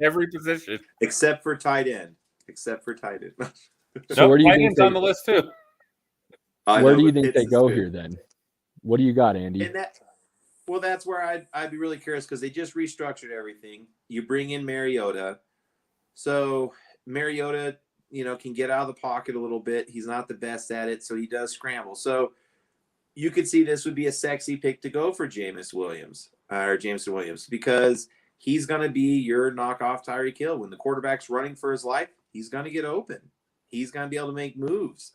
every position except for tight end. So where do you think on the list too? Where do you think they go here then? What do you got, Andy? Well, that's where I'd be really curious because they just restructured everything. You bring in Mariota. So Mariota, can get out of the pocket a little bit. He's not the best at it, so he does scramble. So you could see this would be a sexy pick to go for Jameson Williams because he's going to be your knockoff Tyreek Hill. When the quarterback's running for his life, he's going to get open. He's going to be able to make moves.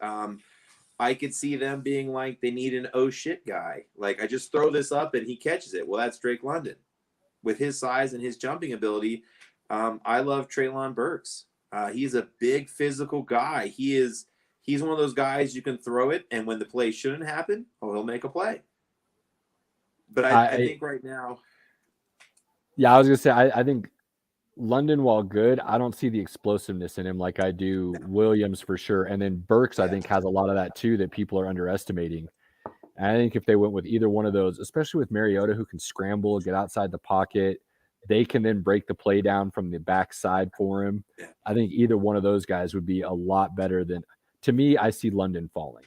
I could see them being like, they need an oh shit guy. Like, I just throw this up and he catches it. Well, that's Drake London. With his size and his jumping ability, I love Treylon Burks. He's a big physical guy. He's one of those guys you can throw it, and when the play shouldn't happen, he'll make a play. But I think right now. Yeah, I was going to say, I think London, while good, I don't see the explosiveness in him like I do Williams for sure. And then Burks, I think, has a lot of that too that people are underestimating. And I think if they went with either one of those, especially with Mariota, who can scramble, get outside the pocket, they can then break the play down from the backside for him. I think either one of those guys would be a lot better than, to me, I see London falling.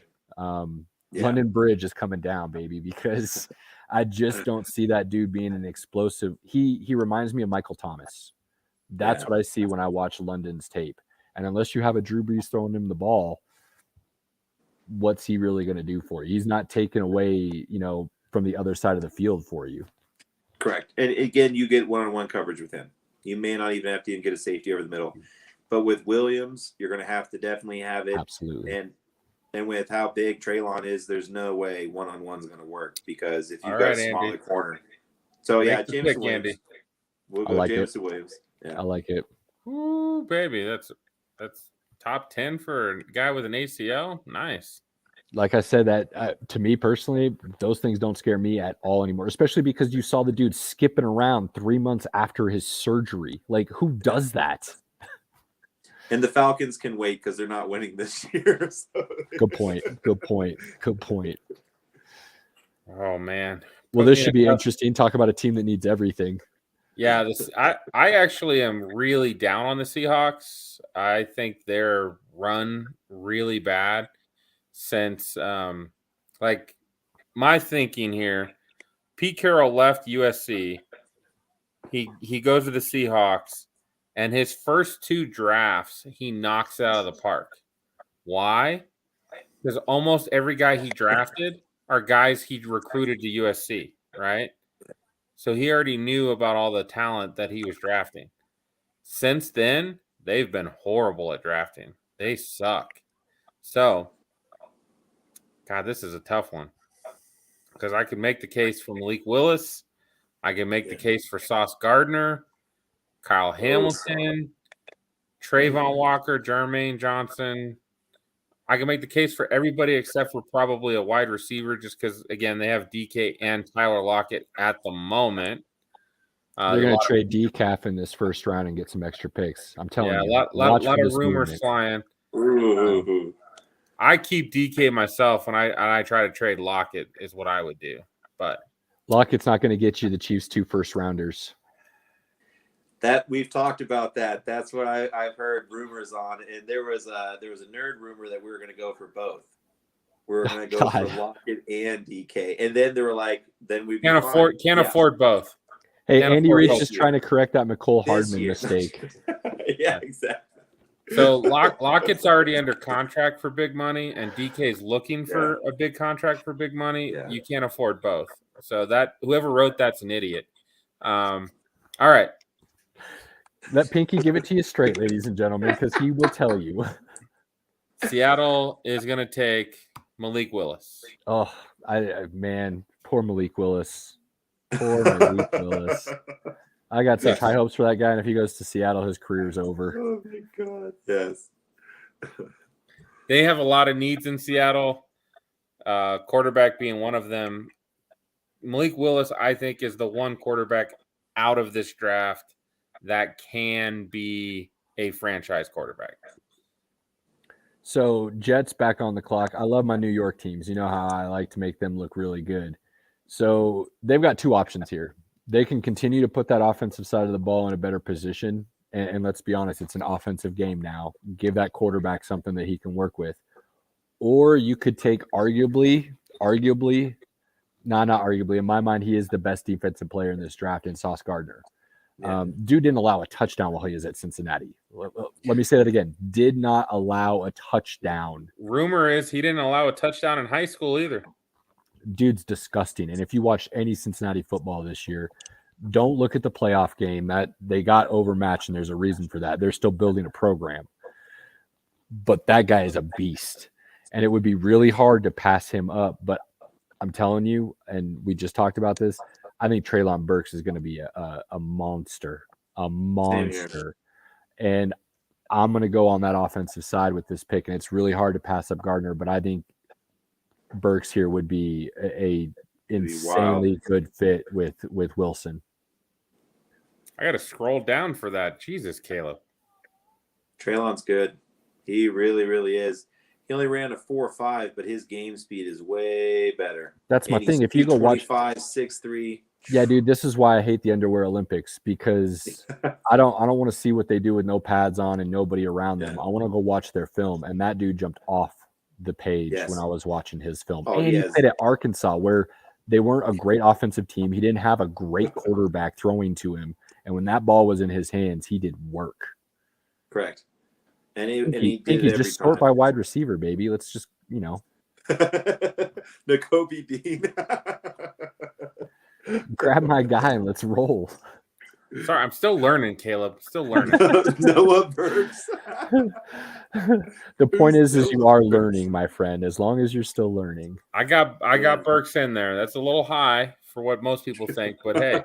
London Bridge is coming down, baby, because I just don't see that dude being an explosive. He reminds me of Michael Thomas. That's what I see when I watch London's tape. And unless you have a Drew Brees throwing him the ball, what's he really going to do for you? He's not taking away, from the other side of the field for you. Correct. And again, you get one-on-one coverage with him. You may not even have to get a safety over the middle. But with Williams, you're going to have to definitely have it. Absolutely. And with how big Treylon is, there's no way one-on-one is going to work because if you've got a smaller corner. So, Jameson Williams. Andy. We'll go Jameson Williams. Yeah. I like it. Ooh, baby, that's top 10 for a guy with an ACL. Nice. Like I said, that to me personally, those things don't scare me at all anymore, especially because you saw the dude skipping around 3 months after his surgery. Like, who does that? And the Falcons can wait because they're not winning this year. So. Good point. Oh, man. Well, this should be interesting. Talk about a team that needs everything. Yeah, I actually am really down on the Seahawks. I think they're run really bad since my thinking here, Pete Carroll left USC. He goes to the Seahawks, and his first 2 drafts he knocks out of the park. Why? Because almost every guy he drafted are guys he recruited to USC, right? So he already knew about all the talent that he was drafting. Since then, they've been horrible at drafting. They suck. So, God, this is a tough one because I could make the case for Malik Willis. I can make the case for Sauce Gardner, Kyle Hamilton, Trayvon Walker, Jermaine Johnson. I can make the case for everybody except for probably a wide receiver just because, again, they have DK and Tyler Lockett at the moment. They're going to trade Decaf in this first round and get some extra picks. I'm telling you. A lot of rumors flying. I keep DK myself when I try to trade Lockett is what I would do. But Lockett's not going to get you the Chiefs 2 first rounders. That we've talked about that. That's what I've heard rumors on. And there was a nerd rumor that we were going to go for both. We were going to go for Lockett and DK. And then they were like, then we can't afford both. Hey, Andy Reid's just trying to correct that McCole Hardman mistake. Yeah, exactly. So Lockett's already under contract for big money, and DK is looking for a big contract for big money. Yeah. You can't afford both. So that whoever wrote that's an idiot. All right. Let Pinky give it to you straight, ladies and gentlemen, because he will tell you. Seattle is going to take Malik Willis. Oh, man, poor Malik Willis. Poor Malik Willis. I got such high hopes for that guy, and if he goes to Seattle, his career's over. Oh, my God. Yes. They have a lot of needs in Seattle, quarterback being one of them. Malik Willis, I think, is the one quarterback out of this draft that can be a franchise quarterback. So, Jets back on the clock. I love my New York teams. You know how I like to make them look really good. So, they've got two options here. They can continue to put that offensive side of the ball in a better position. And let's be honest, it's an offensive game now. Give that quarterback something that he can work with. Or you could take arguably, not arguably, in my mind, he is the best defensive player in this draft in Sauce Gardner. Yeah. Dude didn't allow a touchdown while he was at Cincinnati. Let me say that again. Did not allow a touchdown. Rumor is he didn't allow a touchdown in high school either. Dude's disgusting. And if you watch any Cincinnati football this year, don't look at the playoff game. That they got overmatched, and there's a reason for that. They're still building a program. But that guy is a beast. And it would be really hard to pass him up. But I'm telling you, and we just talked about this, I think Treylon Burks is going to be a monster. And I'm going to go on that offensive side with this pick. And it's really hard to pass up Gardner, but I think Burks here would be a insanely good fit with Wilson. I got to scroll down for that. Jesus, Caleb. Treylon's good. He really, really is. He only ran a 4.5, but his game speed is way better. That's my thing. If you go watch 6'3". Yeah, dude, this is why I hate the underwear Olympics, because I don't want to see what they do with no pads on and nobody around them. I want to go watch their film, and that dude jumped off the page when I was watching his film. And he played at Arkansas, where they weren't a great offensive team. He didn't have a great quarterback throwing to him, and when that ball was in his hands, he did work. Correct. And he did he's just sort by wide receiver, baby. Let's just, N'Kobe Dean. Grab my guy and let's roll. Sorry, I'm still learning, Caleb. Still learning. Noah Burks. The point is you are learning, my friend, as long as you're still learning. I got Burks in there. That's a little high for what most people think, but hey,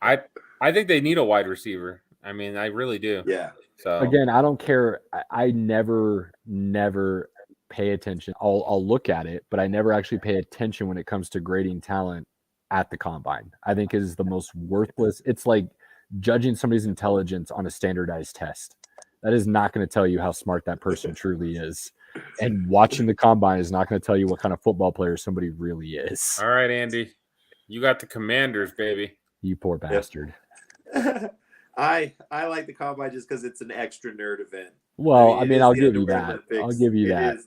I think they need a wide receiver. I mean, I really do. Yeah. So again, I don't care. I never pay attention. I'll look at it, but I never actually pay attention when it comes to grading talent at the combine. I think is the most worthless. It's like judging somebody's intelligence on a standardized test. That is not going to tell you how smart that person truly is. And watching the combine is not going to tell you what kind of football player somebody really is. All right, Andy. You got the Commanders, baby. You poor bastard. I like the combine just because it's an extra nerd event. Well, I mean, I'll give you that. I'll give you that.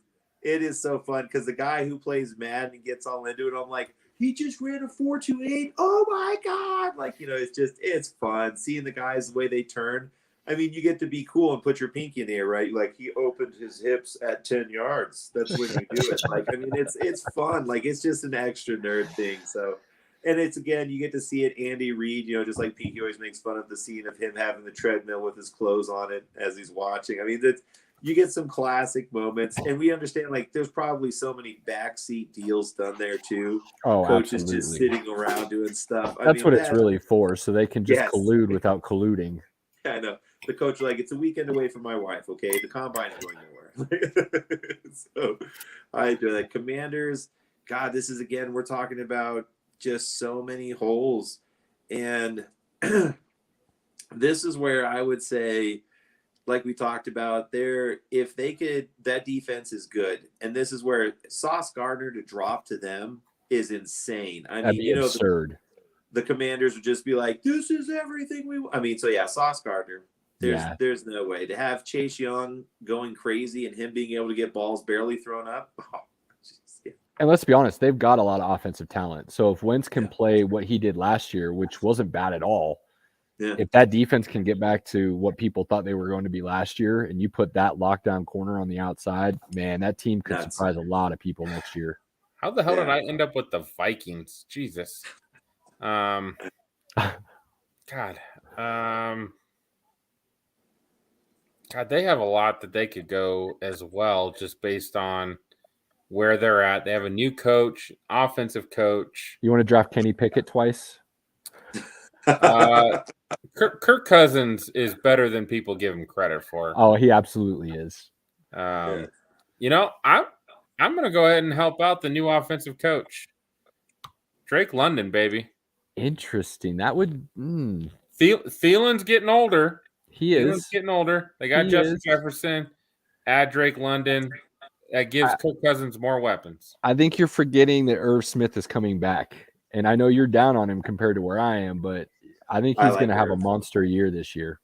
It is so fun because the guy who plays Madden and gets all into it, I'm like, he just ran a 4.28. Oh my God. Like, it's fun seeing the guys, the way they turn. I mean, you get to be cool and put your pinky in the air, right? Like he opened his hips at 10 yards. That's when you do it. Like, I mean, it's fun. Like it's just an extra nerd thing. So, and it's, again, you get to see it. Andy Reid, just like Pinky always makes fun of the scene of him having the treadmill with his clothes on it as he's watching. I mean, you get some classic moments, and we understand like there's probably so many backseat deals done there too. Oh, Coaches absolutely. just sitting around doing stuff. That's what it's really for, so they can just Yes. collude without colluding. I know. The coach like, it's a weekend away from my wife, okay? The combine is going nowhere. So I enjoy that. Commanders, God, this is, again, we're talking about just so many holes. And this is where I would say, like we talked about there, if they could, that defense is good. And this is where Sauce Gardner to drop to them is insane. I That'd mean, be you know, absurd. the Commanders would just be like, this is everything we want. I mean, so yeah, Sauce Gardner. There's no way to have Chase Young going crazy and him being able to get balls barely thrown up. Oh, yeah. And let's be honest, they've got a lot of offensive talent. So if Wentz can play what he did last year, which wasn't bad at all, if that defense can get back to what people thought they were going to be last year, and you put that lockdown corner on the outside, man, that team could surprise a lot of people next year. How the hell did I end up with the Vikings? Jesus. God. God, they have a lot that they could go as well, just based on where they're at. They have a new coach, offensive coach. You want to draft Kenny Pickett twice? Kirk Cousins is better than people give him credit for. Oh, he absolutely is. You know, I'm going to go ahead and help out the new offensive coach, Drake London, baby. Interesting. That would. Thielen's getting older. Thielen's getting older. They got Justin Jefferson. Add Drake London. That gives Kirk Cousins more weapons. I think you're forgetting that Irv Smith is coming back. And I know you're down on him compared to where I am, but I think he's going to have a monster year this year.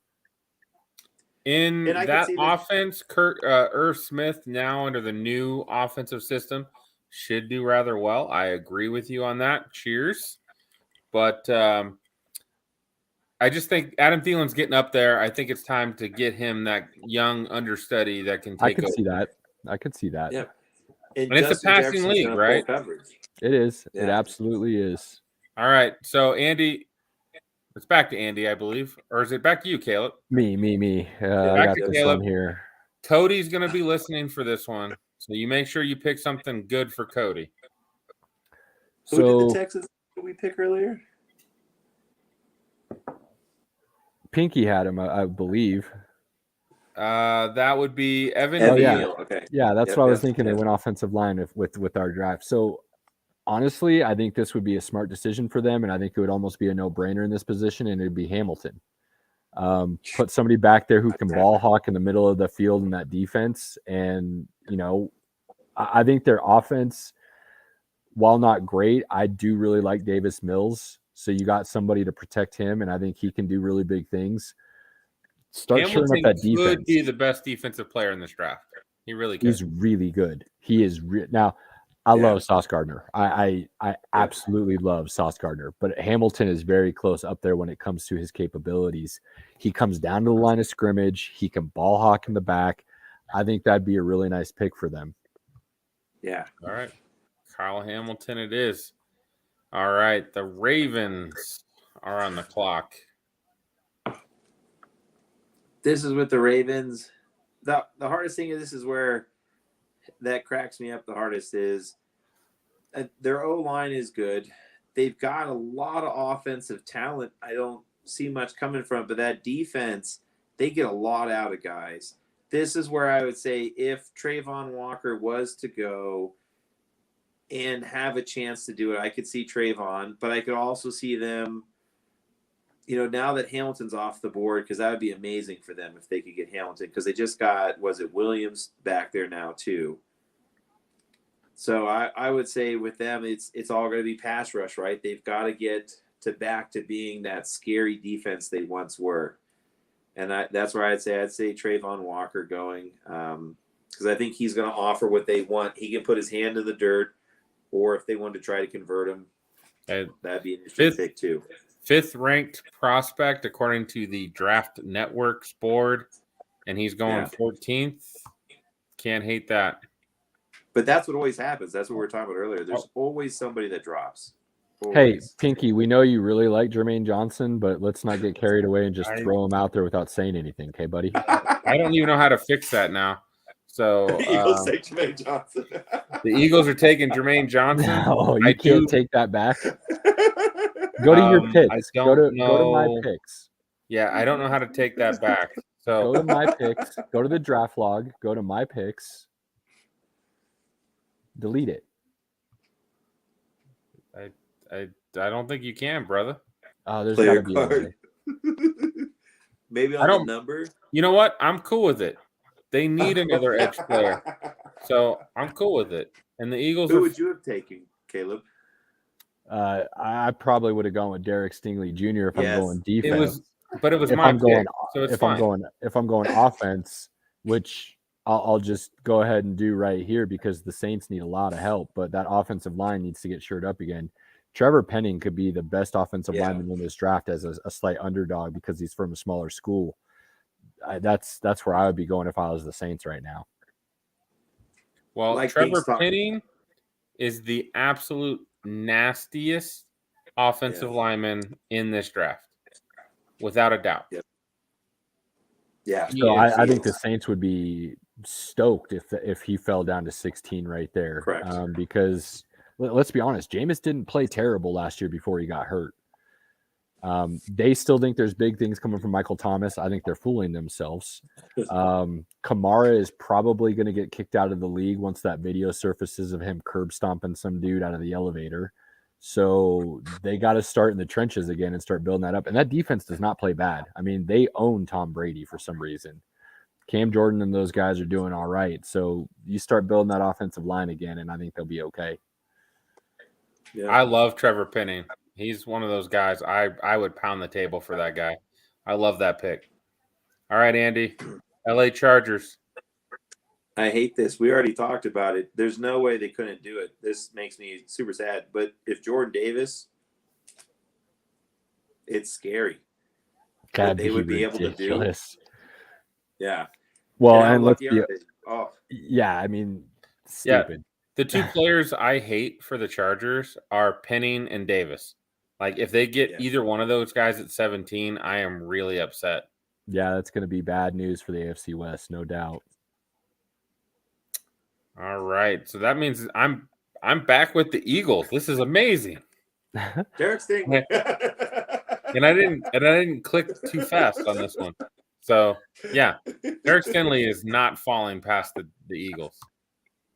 In that offense, Irv Smith, now under the new offensive system, should do rather well. I agree with you on that. Cheers. But I just think Adam Thielen's getting up there. I think it's time to get him that young understudy that can take over. I could see that. Yeah. And it's a passing league, right? It is. Yeah. It absolutely is. All right. So, Andy, it's back to Andy, I believe. Or is it back to you, Caleb? Me. I got this one here. Cody's going to be listening for this one. So you make sure you pick something good for Cody. Who did the Texans we pick earlier? Pinky had him, I believe. That would be Evan. Oh, yeah. Neal. Okay. Yeah, that's what I was thinking. They went offensive line with our draft. So honestly, I think this would be a smart decision for them, and I think it would almost be a no-brainer in this position, and it'd be Hamilton. Put somebody back there who can ball hawk in the middle of the field in that defense. And, you know, I think their offense, while not great, I do really like Davis Mills. So you got somebody to protect him, and I think he can do really big things. Start Hamilton shoring up that defense. Could be the best defensive player in this draft. He really could. He's really good. He is now. I love Sauce Gardner. I absolutely love Sauce Gardner, but Hamilton is very close up there when it comes to his capabilities. He comes down to the line of scrimmage. He can ball hawk in the back. I think that'd be a really nice pick for them. Yeah. All right. Kyle Hamilton it is. All right. The Ravens are on the clock. This is with the Ravens. The hardest thing is this is where that cracks me up the hardest is their O-line is good. They've got a lot of offensive talent. I don't see much coming from it, but that defense, they get a lot out of guys. This is where I would say if Trayvon Walker was to go and have a chance to do it, I could see Trayvon, but I could also see them, you know, now that Hamilton's off the board, because that would be amazing for them if they could get Hamilton, because they just got, was it Williams back there now too? So I would say with them, it's all going to be pass rush, right? They've got to get back to being that scary defense they once were. And that's where I'd say Trayvon Walker going, because I think he's going to offer what they want. He can put his hand in the dirt, or if they want to try to convert him, that'd be an interesting pick too. Fifth ranked prospect according to the Draft Network's board, and he's going 14th. Can't hate that. But that's what always happens. That's what we were talking about earlier. There's always somebody that drops. Always. Hey, Pinky, we know you really like Jermaine Johnson, but let's not get carried away and just throw him out there without saying anything, okay, buddy? I don't even know how to fix that now. So Eagles take Jermaine Johnson. the Eagles are taking Jermaine Johnson. No, you can't take that back. Go to your picks. I Go don't to my know. picks. Yeah, I don't know how to take that back. So Go to my picks. Go to the draft log. Go to my picks. Delete it. I don't think you can, brother. There's got to be a way. Maybe on the number. You know what? I'm cool with it. They need another edge player, so I'm cool with it. And the Eagles. Who would you have taken, Caleb? I probably would have gone with Derek Stingley Jr. if I'm going defense. It was if my I'm going, pick, so it's if fine. I'm going offense, which I'll just go ahead and do right here because the Saints need a lot of help, but that offensive line needs to get shored up again. Trevor Penning could be the best offensive lineman in this draft as a slight underdog because he's from a smaller school. That's where I would be going if I was the Saints right now. Well, like Trevor Penning is the absolute nastiest offensive lineman in this draft, without a doubt. Yep. Yeah. So I think the Saints would be stoked if he fell down to 16 right there. Correct. Because let's be honest, Jameis didn't play terrible last year before he got hurt. They still think there's big things coming from Michael Thomas. I think they're fooling themselves. Kamara is probably going to get kicked out of the league once that video surfaces of him curb stomping some dude out of the elevator. So they got to start in the trenches again and start building that up. And that defense does not play bad. I mean, they own Tom Brady for some reason. Cam Jordan and those guys are doing all right. So you start building that offensive line again, and I think they'll be okay. Yeah. I love Trevor Penning. He's one of those guys. I would pound the table for that guy. I love that pick. All right, Andy. LA Chargers. I hate this. We already talked about it. There's no way they couldn't do it. This makes me super sad. But if Jordan Davis, it's scary. That'd they would be ridiculous. Able to do. Yeah. Well, and let's be. Oh. Yeah, I mean, stupid. Yeah. The two players I hate for the Chargers are Penning and Davis. Like, if they get either one of those guys at 17, I am really upset. Yeah, that's going to be bad news for the AFC West, no doubt. All right, so that means I'm back with the Eagles. This is amazing. Derek Stingley. and I didn't click too fast on this one. So yeah, Derek Stingley is not falling past the Eagles.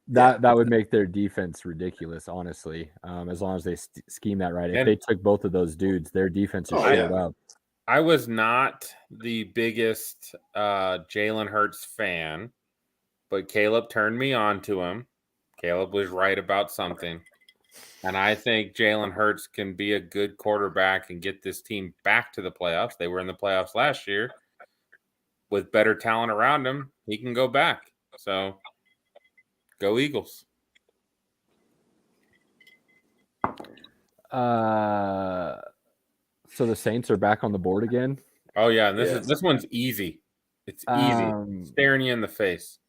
That would make their defense ridiculous, honestly. As long as they scheme that right. If they took both of those dudes, their defense is showed up. I was not the biggest Jalen Hurts fan, but Caleb turned me on to him. Caleb was right about something. And I think Jalen Hurts can be a good quarterback and get this team back to the playoffs. They were in the playoffs last year. With better talent around him, he can go back. So, go Eagles. So the Saints are back on the board again? Oh, yeah. And this one's easy. It's easy. Staring you in the face.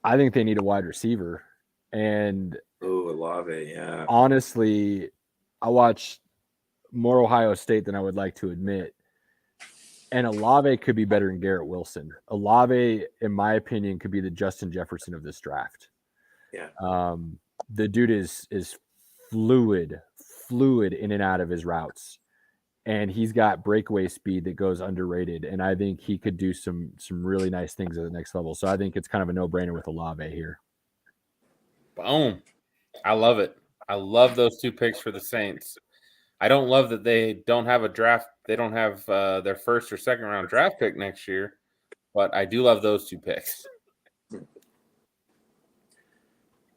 I think they need a wide receiver. And Olave, yeah. Honestly, I watch more Ohio State than I would like to admit. And Olave could be better than Garrett Wilson. Olave, in my opinion, could be the Justin Jefferson of this draft. Yeah. The dude is fluid in and out of his routes. And he's got breakaway speed that goes underrated. And I think he could do some really nice things at the next level. So I think it's kind of a no-brainer with Olave here. Boom. I love it. I love those two picks for the Saints. I don't love that they don't have a draft. They don't have their first or second round draft pick next year, but I do love those two picks.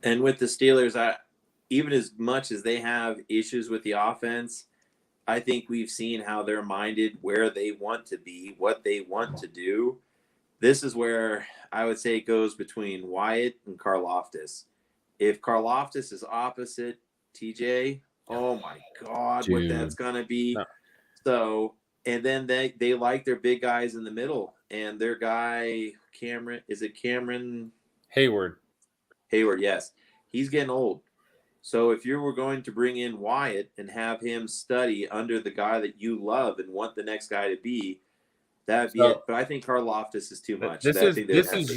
And with the Steelers, even as much as they have issues with the offense, I think we've seen how they're minded, where they want to be, what they want to do. This is where I would say it goes between Wyatt and Karlaftis. If Karlaftis is opposite TJ, oh my God, dude, what that's going to be. No. So, and then they like their big guys in the middle. And their guy, Cameron, is it Cameron? Hayward, yes. He's getting old. So if you were going to bring in Wyatt and have him study under the guy that you love and want the next guy to be, That'd be So, it. But I think Karlaftis is too much. This I think is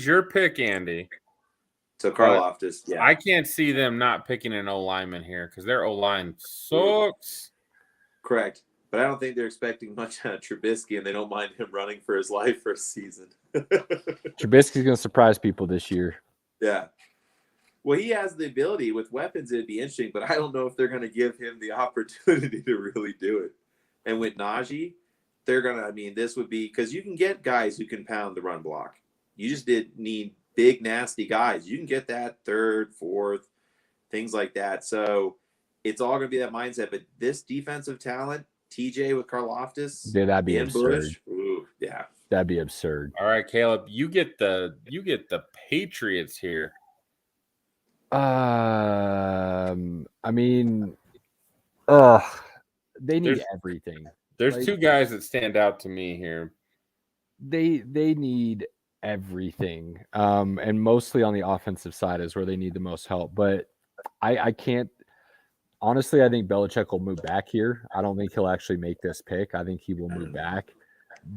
your pick, Andy. So Karlaftis, yeah. I can't see them not picking an O lineman here because their O line sucks. Correct. But I don't think they're expecting much out of Trubisky, and they don't mind him running for his life for a season. Trubisky's going to surprise people this year. Yeah. Well, he has the ability with weapons. It'd be interesting, but I don't know if they're going to give him the opportunity to really do it. And with Najee, they're going to, I mean, this would be because you can get guys who can pound the run block. You just need big, nasty guys. You can get that third, fourth, things like that. So it's all going to be that mindset. But this defensive talent, TJ with Karlaftis, Yeah, that'd be absurd. Bush, ooh, yeah, that'd be absurd. All right, Caleb, you get the Patriots here. I mean, they need everything. There's two guys that stand out to me here. They need everything, and mostly on the offensive side is where they need the most help. But I can't. Honestly, I think Belichick will move back here. I don't think he'll actually make this pick. I think he will move back.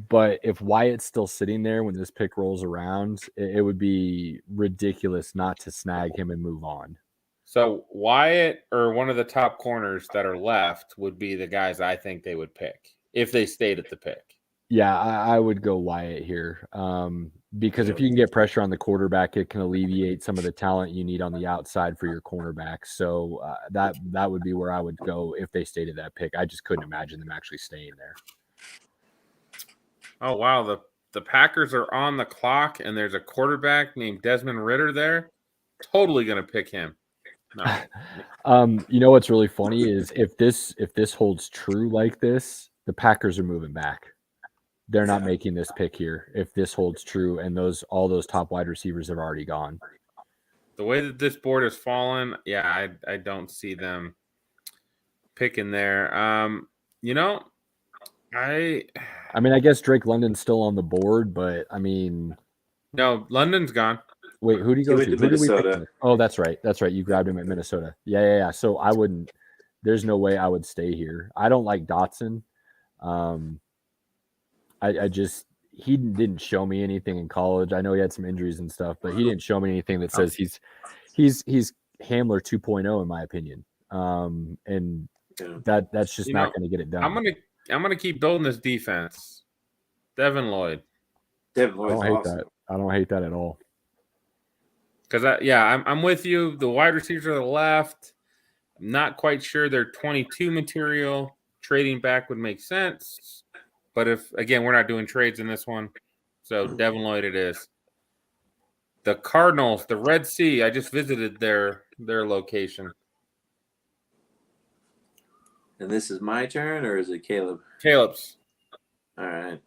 But if Wyatt's still sitting there when this pick rolls around, it would be ridiculous not to snag him and move on. So Wyatt or one of the top corners that are left would be the guys I think they would pick if they stayed at the pick. Yeah, I would go Wyatt here because if you can get pressure on the quarterback, it can alleviate some of the talent you need on the outside for your cornerback. So that would be where I would go if they stayed at that pick. I just couldn't imagine them actually staying there. Oh, wow. The Packers are on the clock, and there's a quarterback named Desmond Ridder there. Totally going to pick him. No. You know what's really funny is if this holds true like this, the Packers are moving back. They're not making this pick here if this holds true, and all those top wide receivers have already gone. The way that this board has fallen, yeah, I don't see them picking there. I mean, I guess Drake London's still on the board, but I mean, no, London's gone. Wait, who did he go to? Who did we pick? Oh, that's right. You grabbed him at Minnesota. Yeah. So I wouldn't. There's no way I would stay here. I don't like Dotson. He didn't show me anything in college. I know he had some injuries and stuff, but he didn't show me anything that says he's Hamler 2.0 in my opinion. And that's just not going to get it done. I'm gonna keep building this defense. Devin Lloyd. I don't hate that. I don't hate that at all. Because I'm with you. The wide receivers are the left. I'm not quite sure they're 22 material. Trading back would make sense. But we're not doing trades in this one. So Devin Lloyd it is. The Cardinals, the Red Sea. I just visited their location. And this is my turn, or is it Caleb? Caleb's. All right.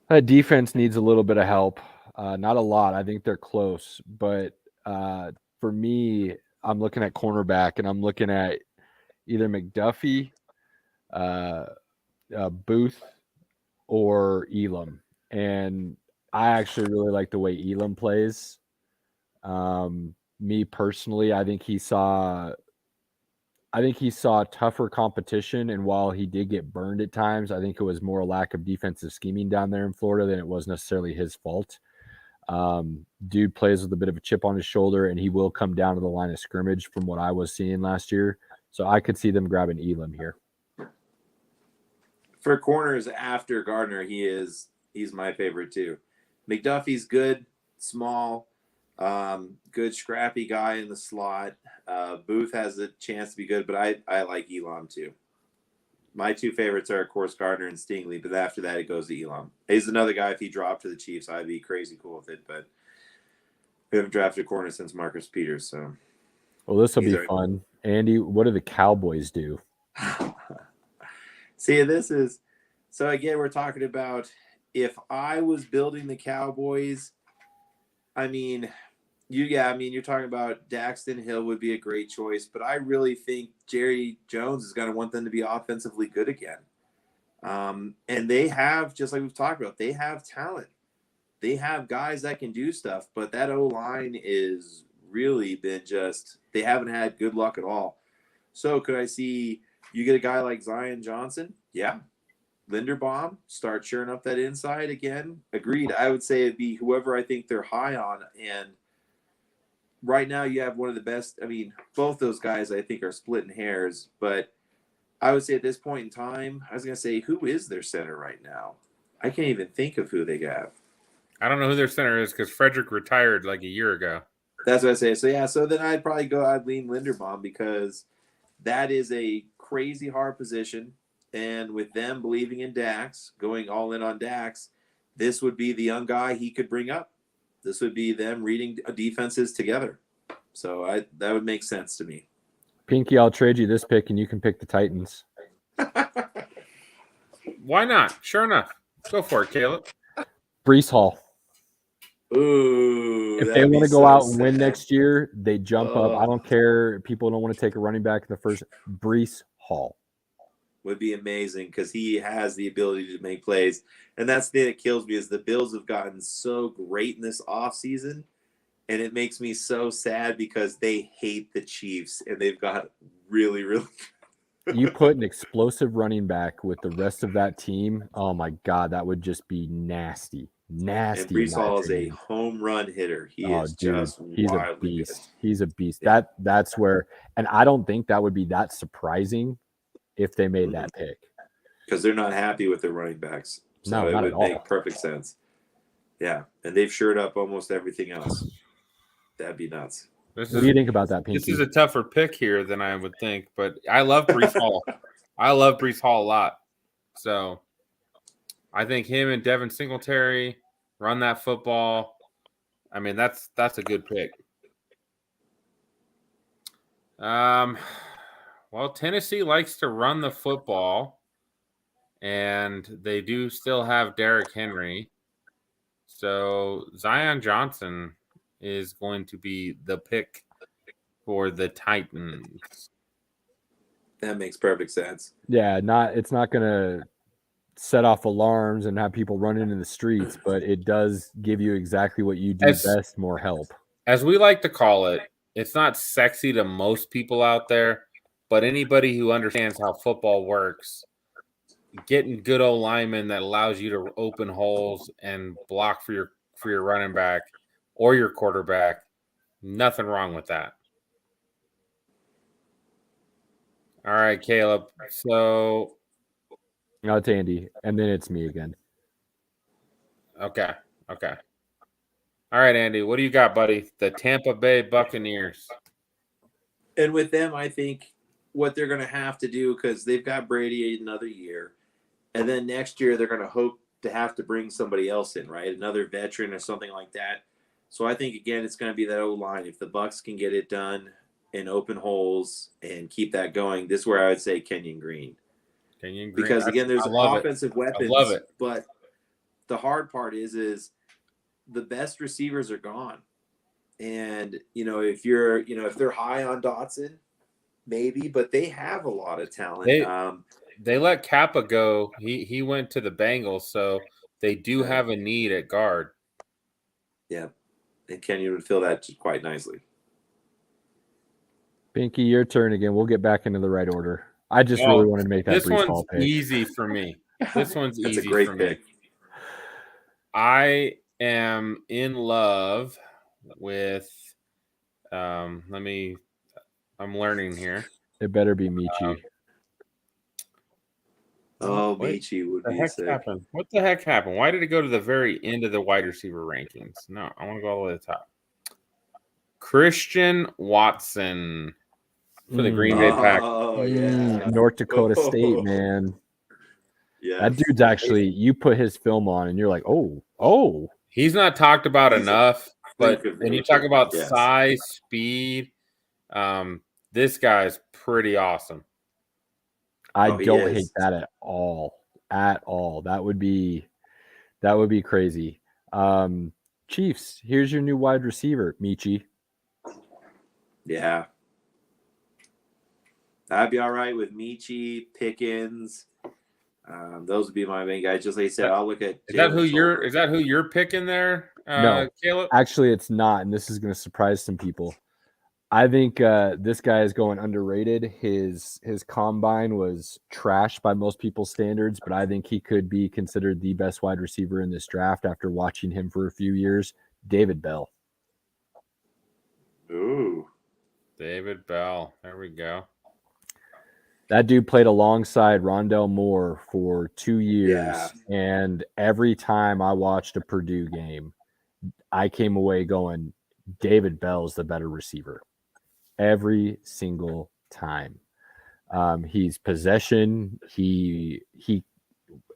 That defense needs a little bit of help. Not a lot. I think they're close. But for me, I'm looking at cornerback, and I'm looking at either McDuffie, Booth, or Elam. And I actually really like the way Elam plays. Me personally, I think he saw tougher competition, and while he did get burned at times, I think it was more a lack of defensive scheming down there in Florida than it was necessarily his fault. Dude plays with a bit of a chip on his shoulder, and he will come down to the line of scrimmage from what I was seeing last year. So I could see them grabbing Elam here. For corners after Gardner, he's my favorite too. McDuffie's good, small, good scrappy guy in the slot. Booth has a chance to be good, but I like Elam too. My two favorites are, of course, Gardner and Stingley, but after that, it goes to Elam. He's another guy, if he dropped to the Chiefs, I'd be crazy cool with it, but we haven't drafted a corner since Marcus Peters, so. Well, this will be fun. Andy, what do the Cowboys do? See, so again, we're talking about if I was building the Cowboys, you're talking about Daxton Hill would be a great choice, but I really think Jerry Jones is going to want them to be offensively good again. And they have, just like we've talked about, they have talent. They have guys that can do stuff, but that O-line is really been they haven't had good luck at all. So could I see You get a guy like Zion Johnson, yeah. Linderbaum, start churning up that inside again. Agreed. I would say it'd be whoever I think they're high on. And right now you have one of the best. I mean, both those guys I think are splitting hairs, but I would say at this point in time, I was going to say, who is their center right now? I can't even think of who they have. I don't know who their center is because Frederick retired like a year ago. That's what I say. So, yeah, so then I'd lean Linderbaum because that is a crazy hard position. And with them believing in Dax, going all in on Dax, this would be the young guy he could bring up. This would be them reading defenses together. So that would make sense to me. Pinky, I'll trade you this pick, and you can pick the Titans. Why not? Sure enough. Go for it, Caleb. Breece Hall. Ooh, if they want to go out and win next year, they jump up. I don't care. People don't want to take a running back in the first. Breece Hall would be amazing because he has the ability to make plays. And that's the thing that kills me is the Bills have gotten so great in this offseason. And it makes me so sad because they hate the Chiefs and they've got really, really. You put an explosive running back with the rest of that team. Oh my God, that would just be nasty. Nasty. And Breece Hall is a home run hitter. He's a beast. Good. He's a beast. Yeah. That's where, and I don't think that would be that surprising if they made that pick. Because they're not happy with their running backs. So no, it not would at all. make perfect sense. Yeah. And they've shored up almost everything else. That'd be nuts. What do you think about that, Pinky? This is a tougher pick here than I would think, but I love Breece Hall. I love Breece Hall a lot. So I think him and Devin Singletary run that football. I mean, that's a good pick. Well, Tennessee likes to run the football, and they do still have Derrick Henry. So Zion Johnson is going to be the pick for the Titans. That makes perfect sense. Yeah, it's not going to set off alarms and have people run into the streets, but it does give you exactly what you do best, more help. As we like to call it, it's not sexy to most people out there, but anybody who understands how football works, getting good old linemen that allows you to open holes and block for your running back or your quarterback, nothing wrong with that. All right, Caleb. So now it's Andy, and then it's me again. Okay. All right, Andy, what do you got, buddy? The Tampa Bay Buccaneers. And with them, I think what they're going to have to do, because they've got Brady another year, and then next year they're going to hope to have to bring somebody else in, right? Another veteran or something like that. So I think, again, it's going to be that O-line. If the Bucs can get it done in open holes and keep that going, this is where I would say Kenyon Green. Because, again, there's offensive weapons. I love it. But the hard part is the best receivers are gone. And, if they're high on Dotson, maybe, but they have a lot of talent. They let Kappa go. He went to the Bengals, so they do have a need at guard. Yeah. And Kenyon would fill that quite nicely. Pinky, your turn again. We'll get back into the right order. I just really wanted to make that Breece Hall pick. This one's easy for me. This one's That's easy a great for pick. me. I am in love with I'm learning here. It better be Michi. Michi would be sick. Happened? What the heck happened? Why did it go to the very end of the wide receiver rankings? No, I want to go all the way to the top. Christian Watson for the Green Bay Packers. Oh, yeah. North Dakota State, man. Yeah. That dude's actually, you put his film on and you're like, oh. He's not talked about enough, but when you talk about size, speed, this guy's pretty awesome. I don't hate that at all. That would be crazy. Chiefs, here's your new wide receiver, Michi. Yeah. I'd be all right with Michi, Pickens. Those would be my main guys. Just like I said, I'll look at. Is that who you're picking there, no, Caleb? Actually, it's not, and this is going to surprise some people. I think this guy is going underrated. His combine was trash by most people's standards, but I think he could be considered the best wide receiver in this draft after watching him for a few years. David Bell. Ooh. David Bell. There we go. That dude played alongside Rondell Moore for 2 years, Yeah. and every time I watched a Purdue game, I came away going, David Bell's the better receiver. Every single time. He's possession. He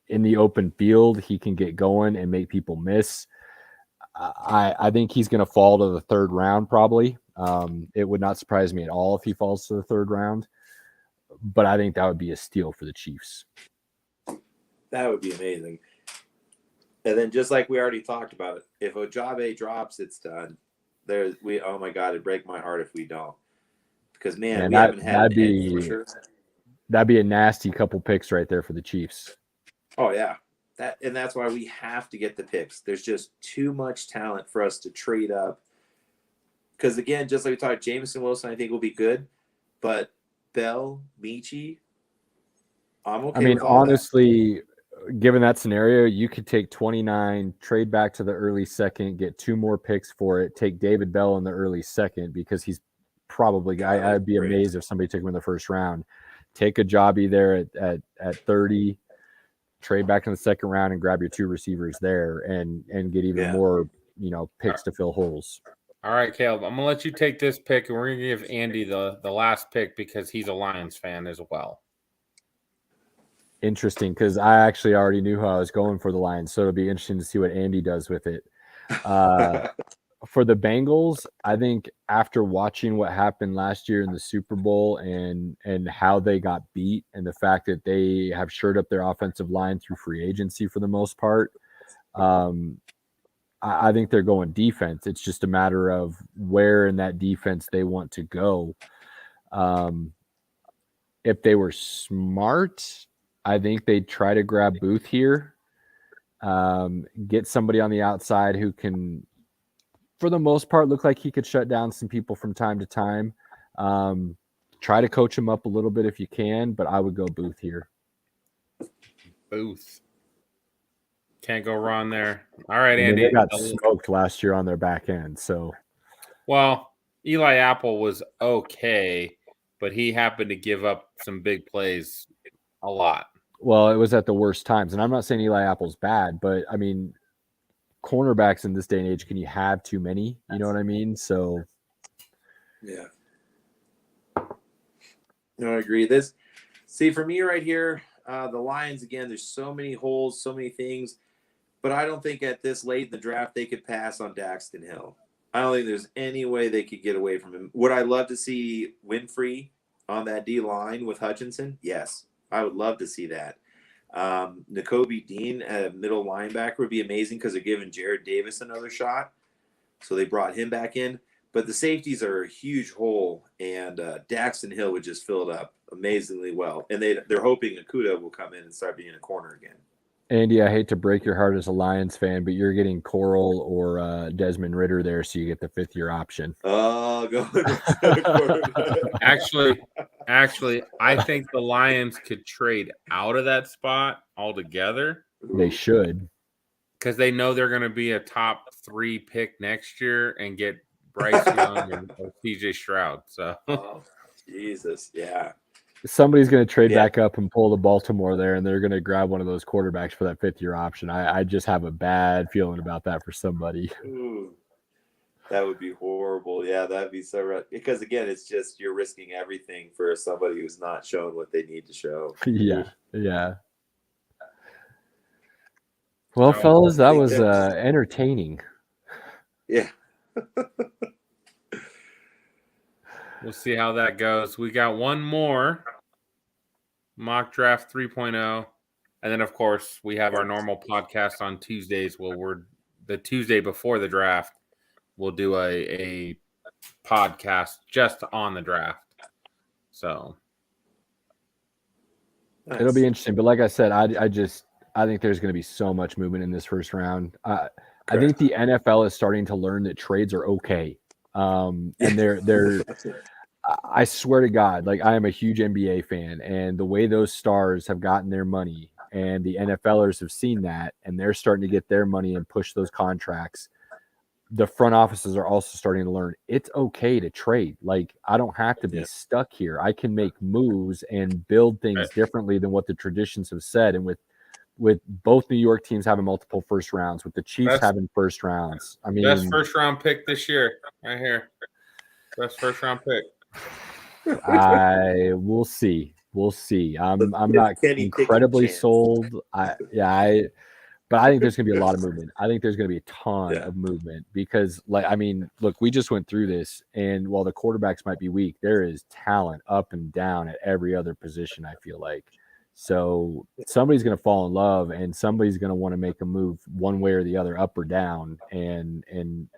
in the open field, he can get going and make people miss. I think he's going to fall to the third round probably. It would not surprise me at all if he falls to the third round, but I think that would be a steal for the Chiefs. That would be amazing. And then just like we already talked about, if Ojabo drops, it's done. Oh my God, it'd break my heart if we don't. Because man, we haven't had an edge for sure. That'd be a nasty couple picks right there for the Chiefs. Oh yeah. That's why we have to get the picks. There's just too much talent for us to trade up. Because again, just like we talked, Jameson Wilson, I think will be good, but Bell, Michi, I'm okay. I mean, honestly, given that scenario, you could take 29, trade back to the early second, get 2 more picks for it, take David Bell in the early second because he's probably, I'd be amazed if somebody took him in the first round. Take a jobby there at 30, trade back in the second round and grab your 2 receivers there and get even more, picks to fill holes. All right, Caleb, I'm gonna let you take this pick, and we're gonna give Andy the last pick because he's a Lions fan as well. Interesting, because I actually already knew how I was going for the Lions, so it'll be interesting to see what Andy does with it. For the Bengals, I think after watching what happened last year in the Super Bowl and how they got beat and the fact that they have shored up their offensive line through free agency for the most part, I think they're going defense. It's just a matter of where in that defense they want to go. If they were smart, I think they'd try to grab Booth here, get somebody on the outside who can, for the most part, look like he could shut down some people from time to time. Try to coach him up a little bit if you can, but I would go Booth here. Booth. Can't go wrong there. All right, Andy. They got smoked last year on their back end. So, well, Eli Apple was okay, but he happened to give up some big plays a lot. Well, it was at the worst times. And I'm not saying Eli Apple's bad, but I mean, cornerbacks in this day and age, can you have too many? You know what I mean? So, yeah. No, I agree. For me right here, the Lions, again, there's so many holes, so many things, but I don't think at this late in the draft they could pass on Daxton Hill. I don't think there's any way they could get away from him. Would I love to see Winfrey on that D line with Hutchinson? Yes. I would love to see that. Nakobe Dean at middle linebacker would be amazing because they're giving Jared Davis another shot. So they brought him back in. But the safeties are a huge hole, and Daxton Hill would just fill it up amazingly well. And they're hoping Okudah will come in and start being a corner again. Andy, I hate to break your heart as a Lions fan, but you're getting Coral or Desmond Ridder there, so you get the 5th-year option. Oh, go. Actually, I think the Lions could trade out of that spot altogether. They should. Because they know they're going to be a top 3 pick next year and get Bryce Young and CJ Stroud. So, Jesus, yeah. Somebody's going to trade back up and pull the Baltimore there, and they're going to grab one of those quarterbacks for that 5th-year option. I just have a bad feeling about that for somebody. Ooh, that would be horrible. Yeah, that'd be so rough. Because, again, it's just you're risking everything for somebody who's not showing what they need to show. Yeah. Well, fellas, that was entertaining. Yeah. We'll see how that goes. We got one more mock draft 3.0. And then, of course, we have our normal podcast on Tuesdays. Well, we're the Tuesday before the draft. We'll do a podcast just on the draft. So nice. It'll be interesting. But like I said, I think there's going to be so much movement in this first round. I think the NFL is starting to learn that trades are okay. And they're I swear to God, like I am a huge NBA fan, and the way those stars have gotten their money, and the NFLers have seen that, and they're starting to get their money and push those contracts. The front offices are also starting to learn it's okay to trade. Like I don't have to be stuck here. I can make moves and build things differently than what the traditions have said. And with both New York teams having multiple first rounds, with the Chiefs having first rounds, I mean, best first round pick this year, right here. Best first round pick. We'll see. We'll see. I'm not incredibly sold. But I think there's going to be a lot of movement. I think there's going to be a ton of movement because, like, I mean, look, we just went through this, and while the quarterbacks might be weak, there is talent up and down at every other position, I feel like. So somebody's going to fall in love, and somebody's going to want to make a move one way or the other, up or down, and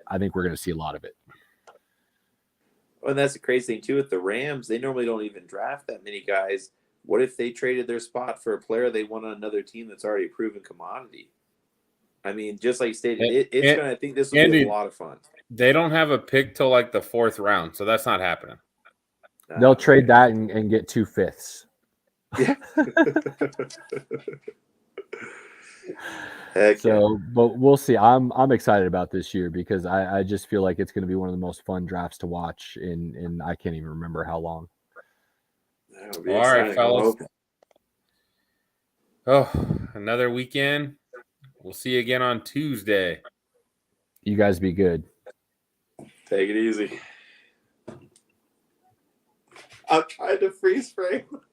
I think we're going to see a lot of it. Well, and that's the crazy thing, too, with the Rams. They normally don't even draft that many guys. What if they traded their spot for a player they want on another team that's already a proven commodity? I mean, just like you stated, it's going to – I think this will be a lot of fun. They don't have a pick till like the 4th round, so that's not happening. They'll trade that and get 2 fifths. Yeah. So, but we'll see. I'm excited about this year because I just feel like it's going to be one of the most fun drafts to watch in I can't even remember how long. All right, fellas. Oh, another weekend. We'll see you again on Tuesday. You guys be good. Take it easy. I'm trying to freeze frame.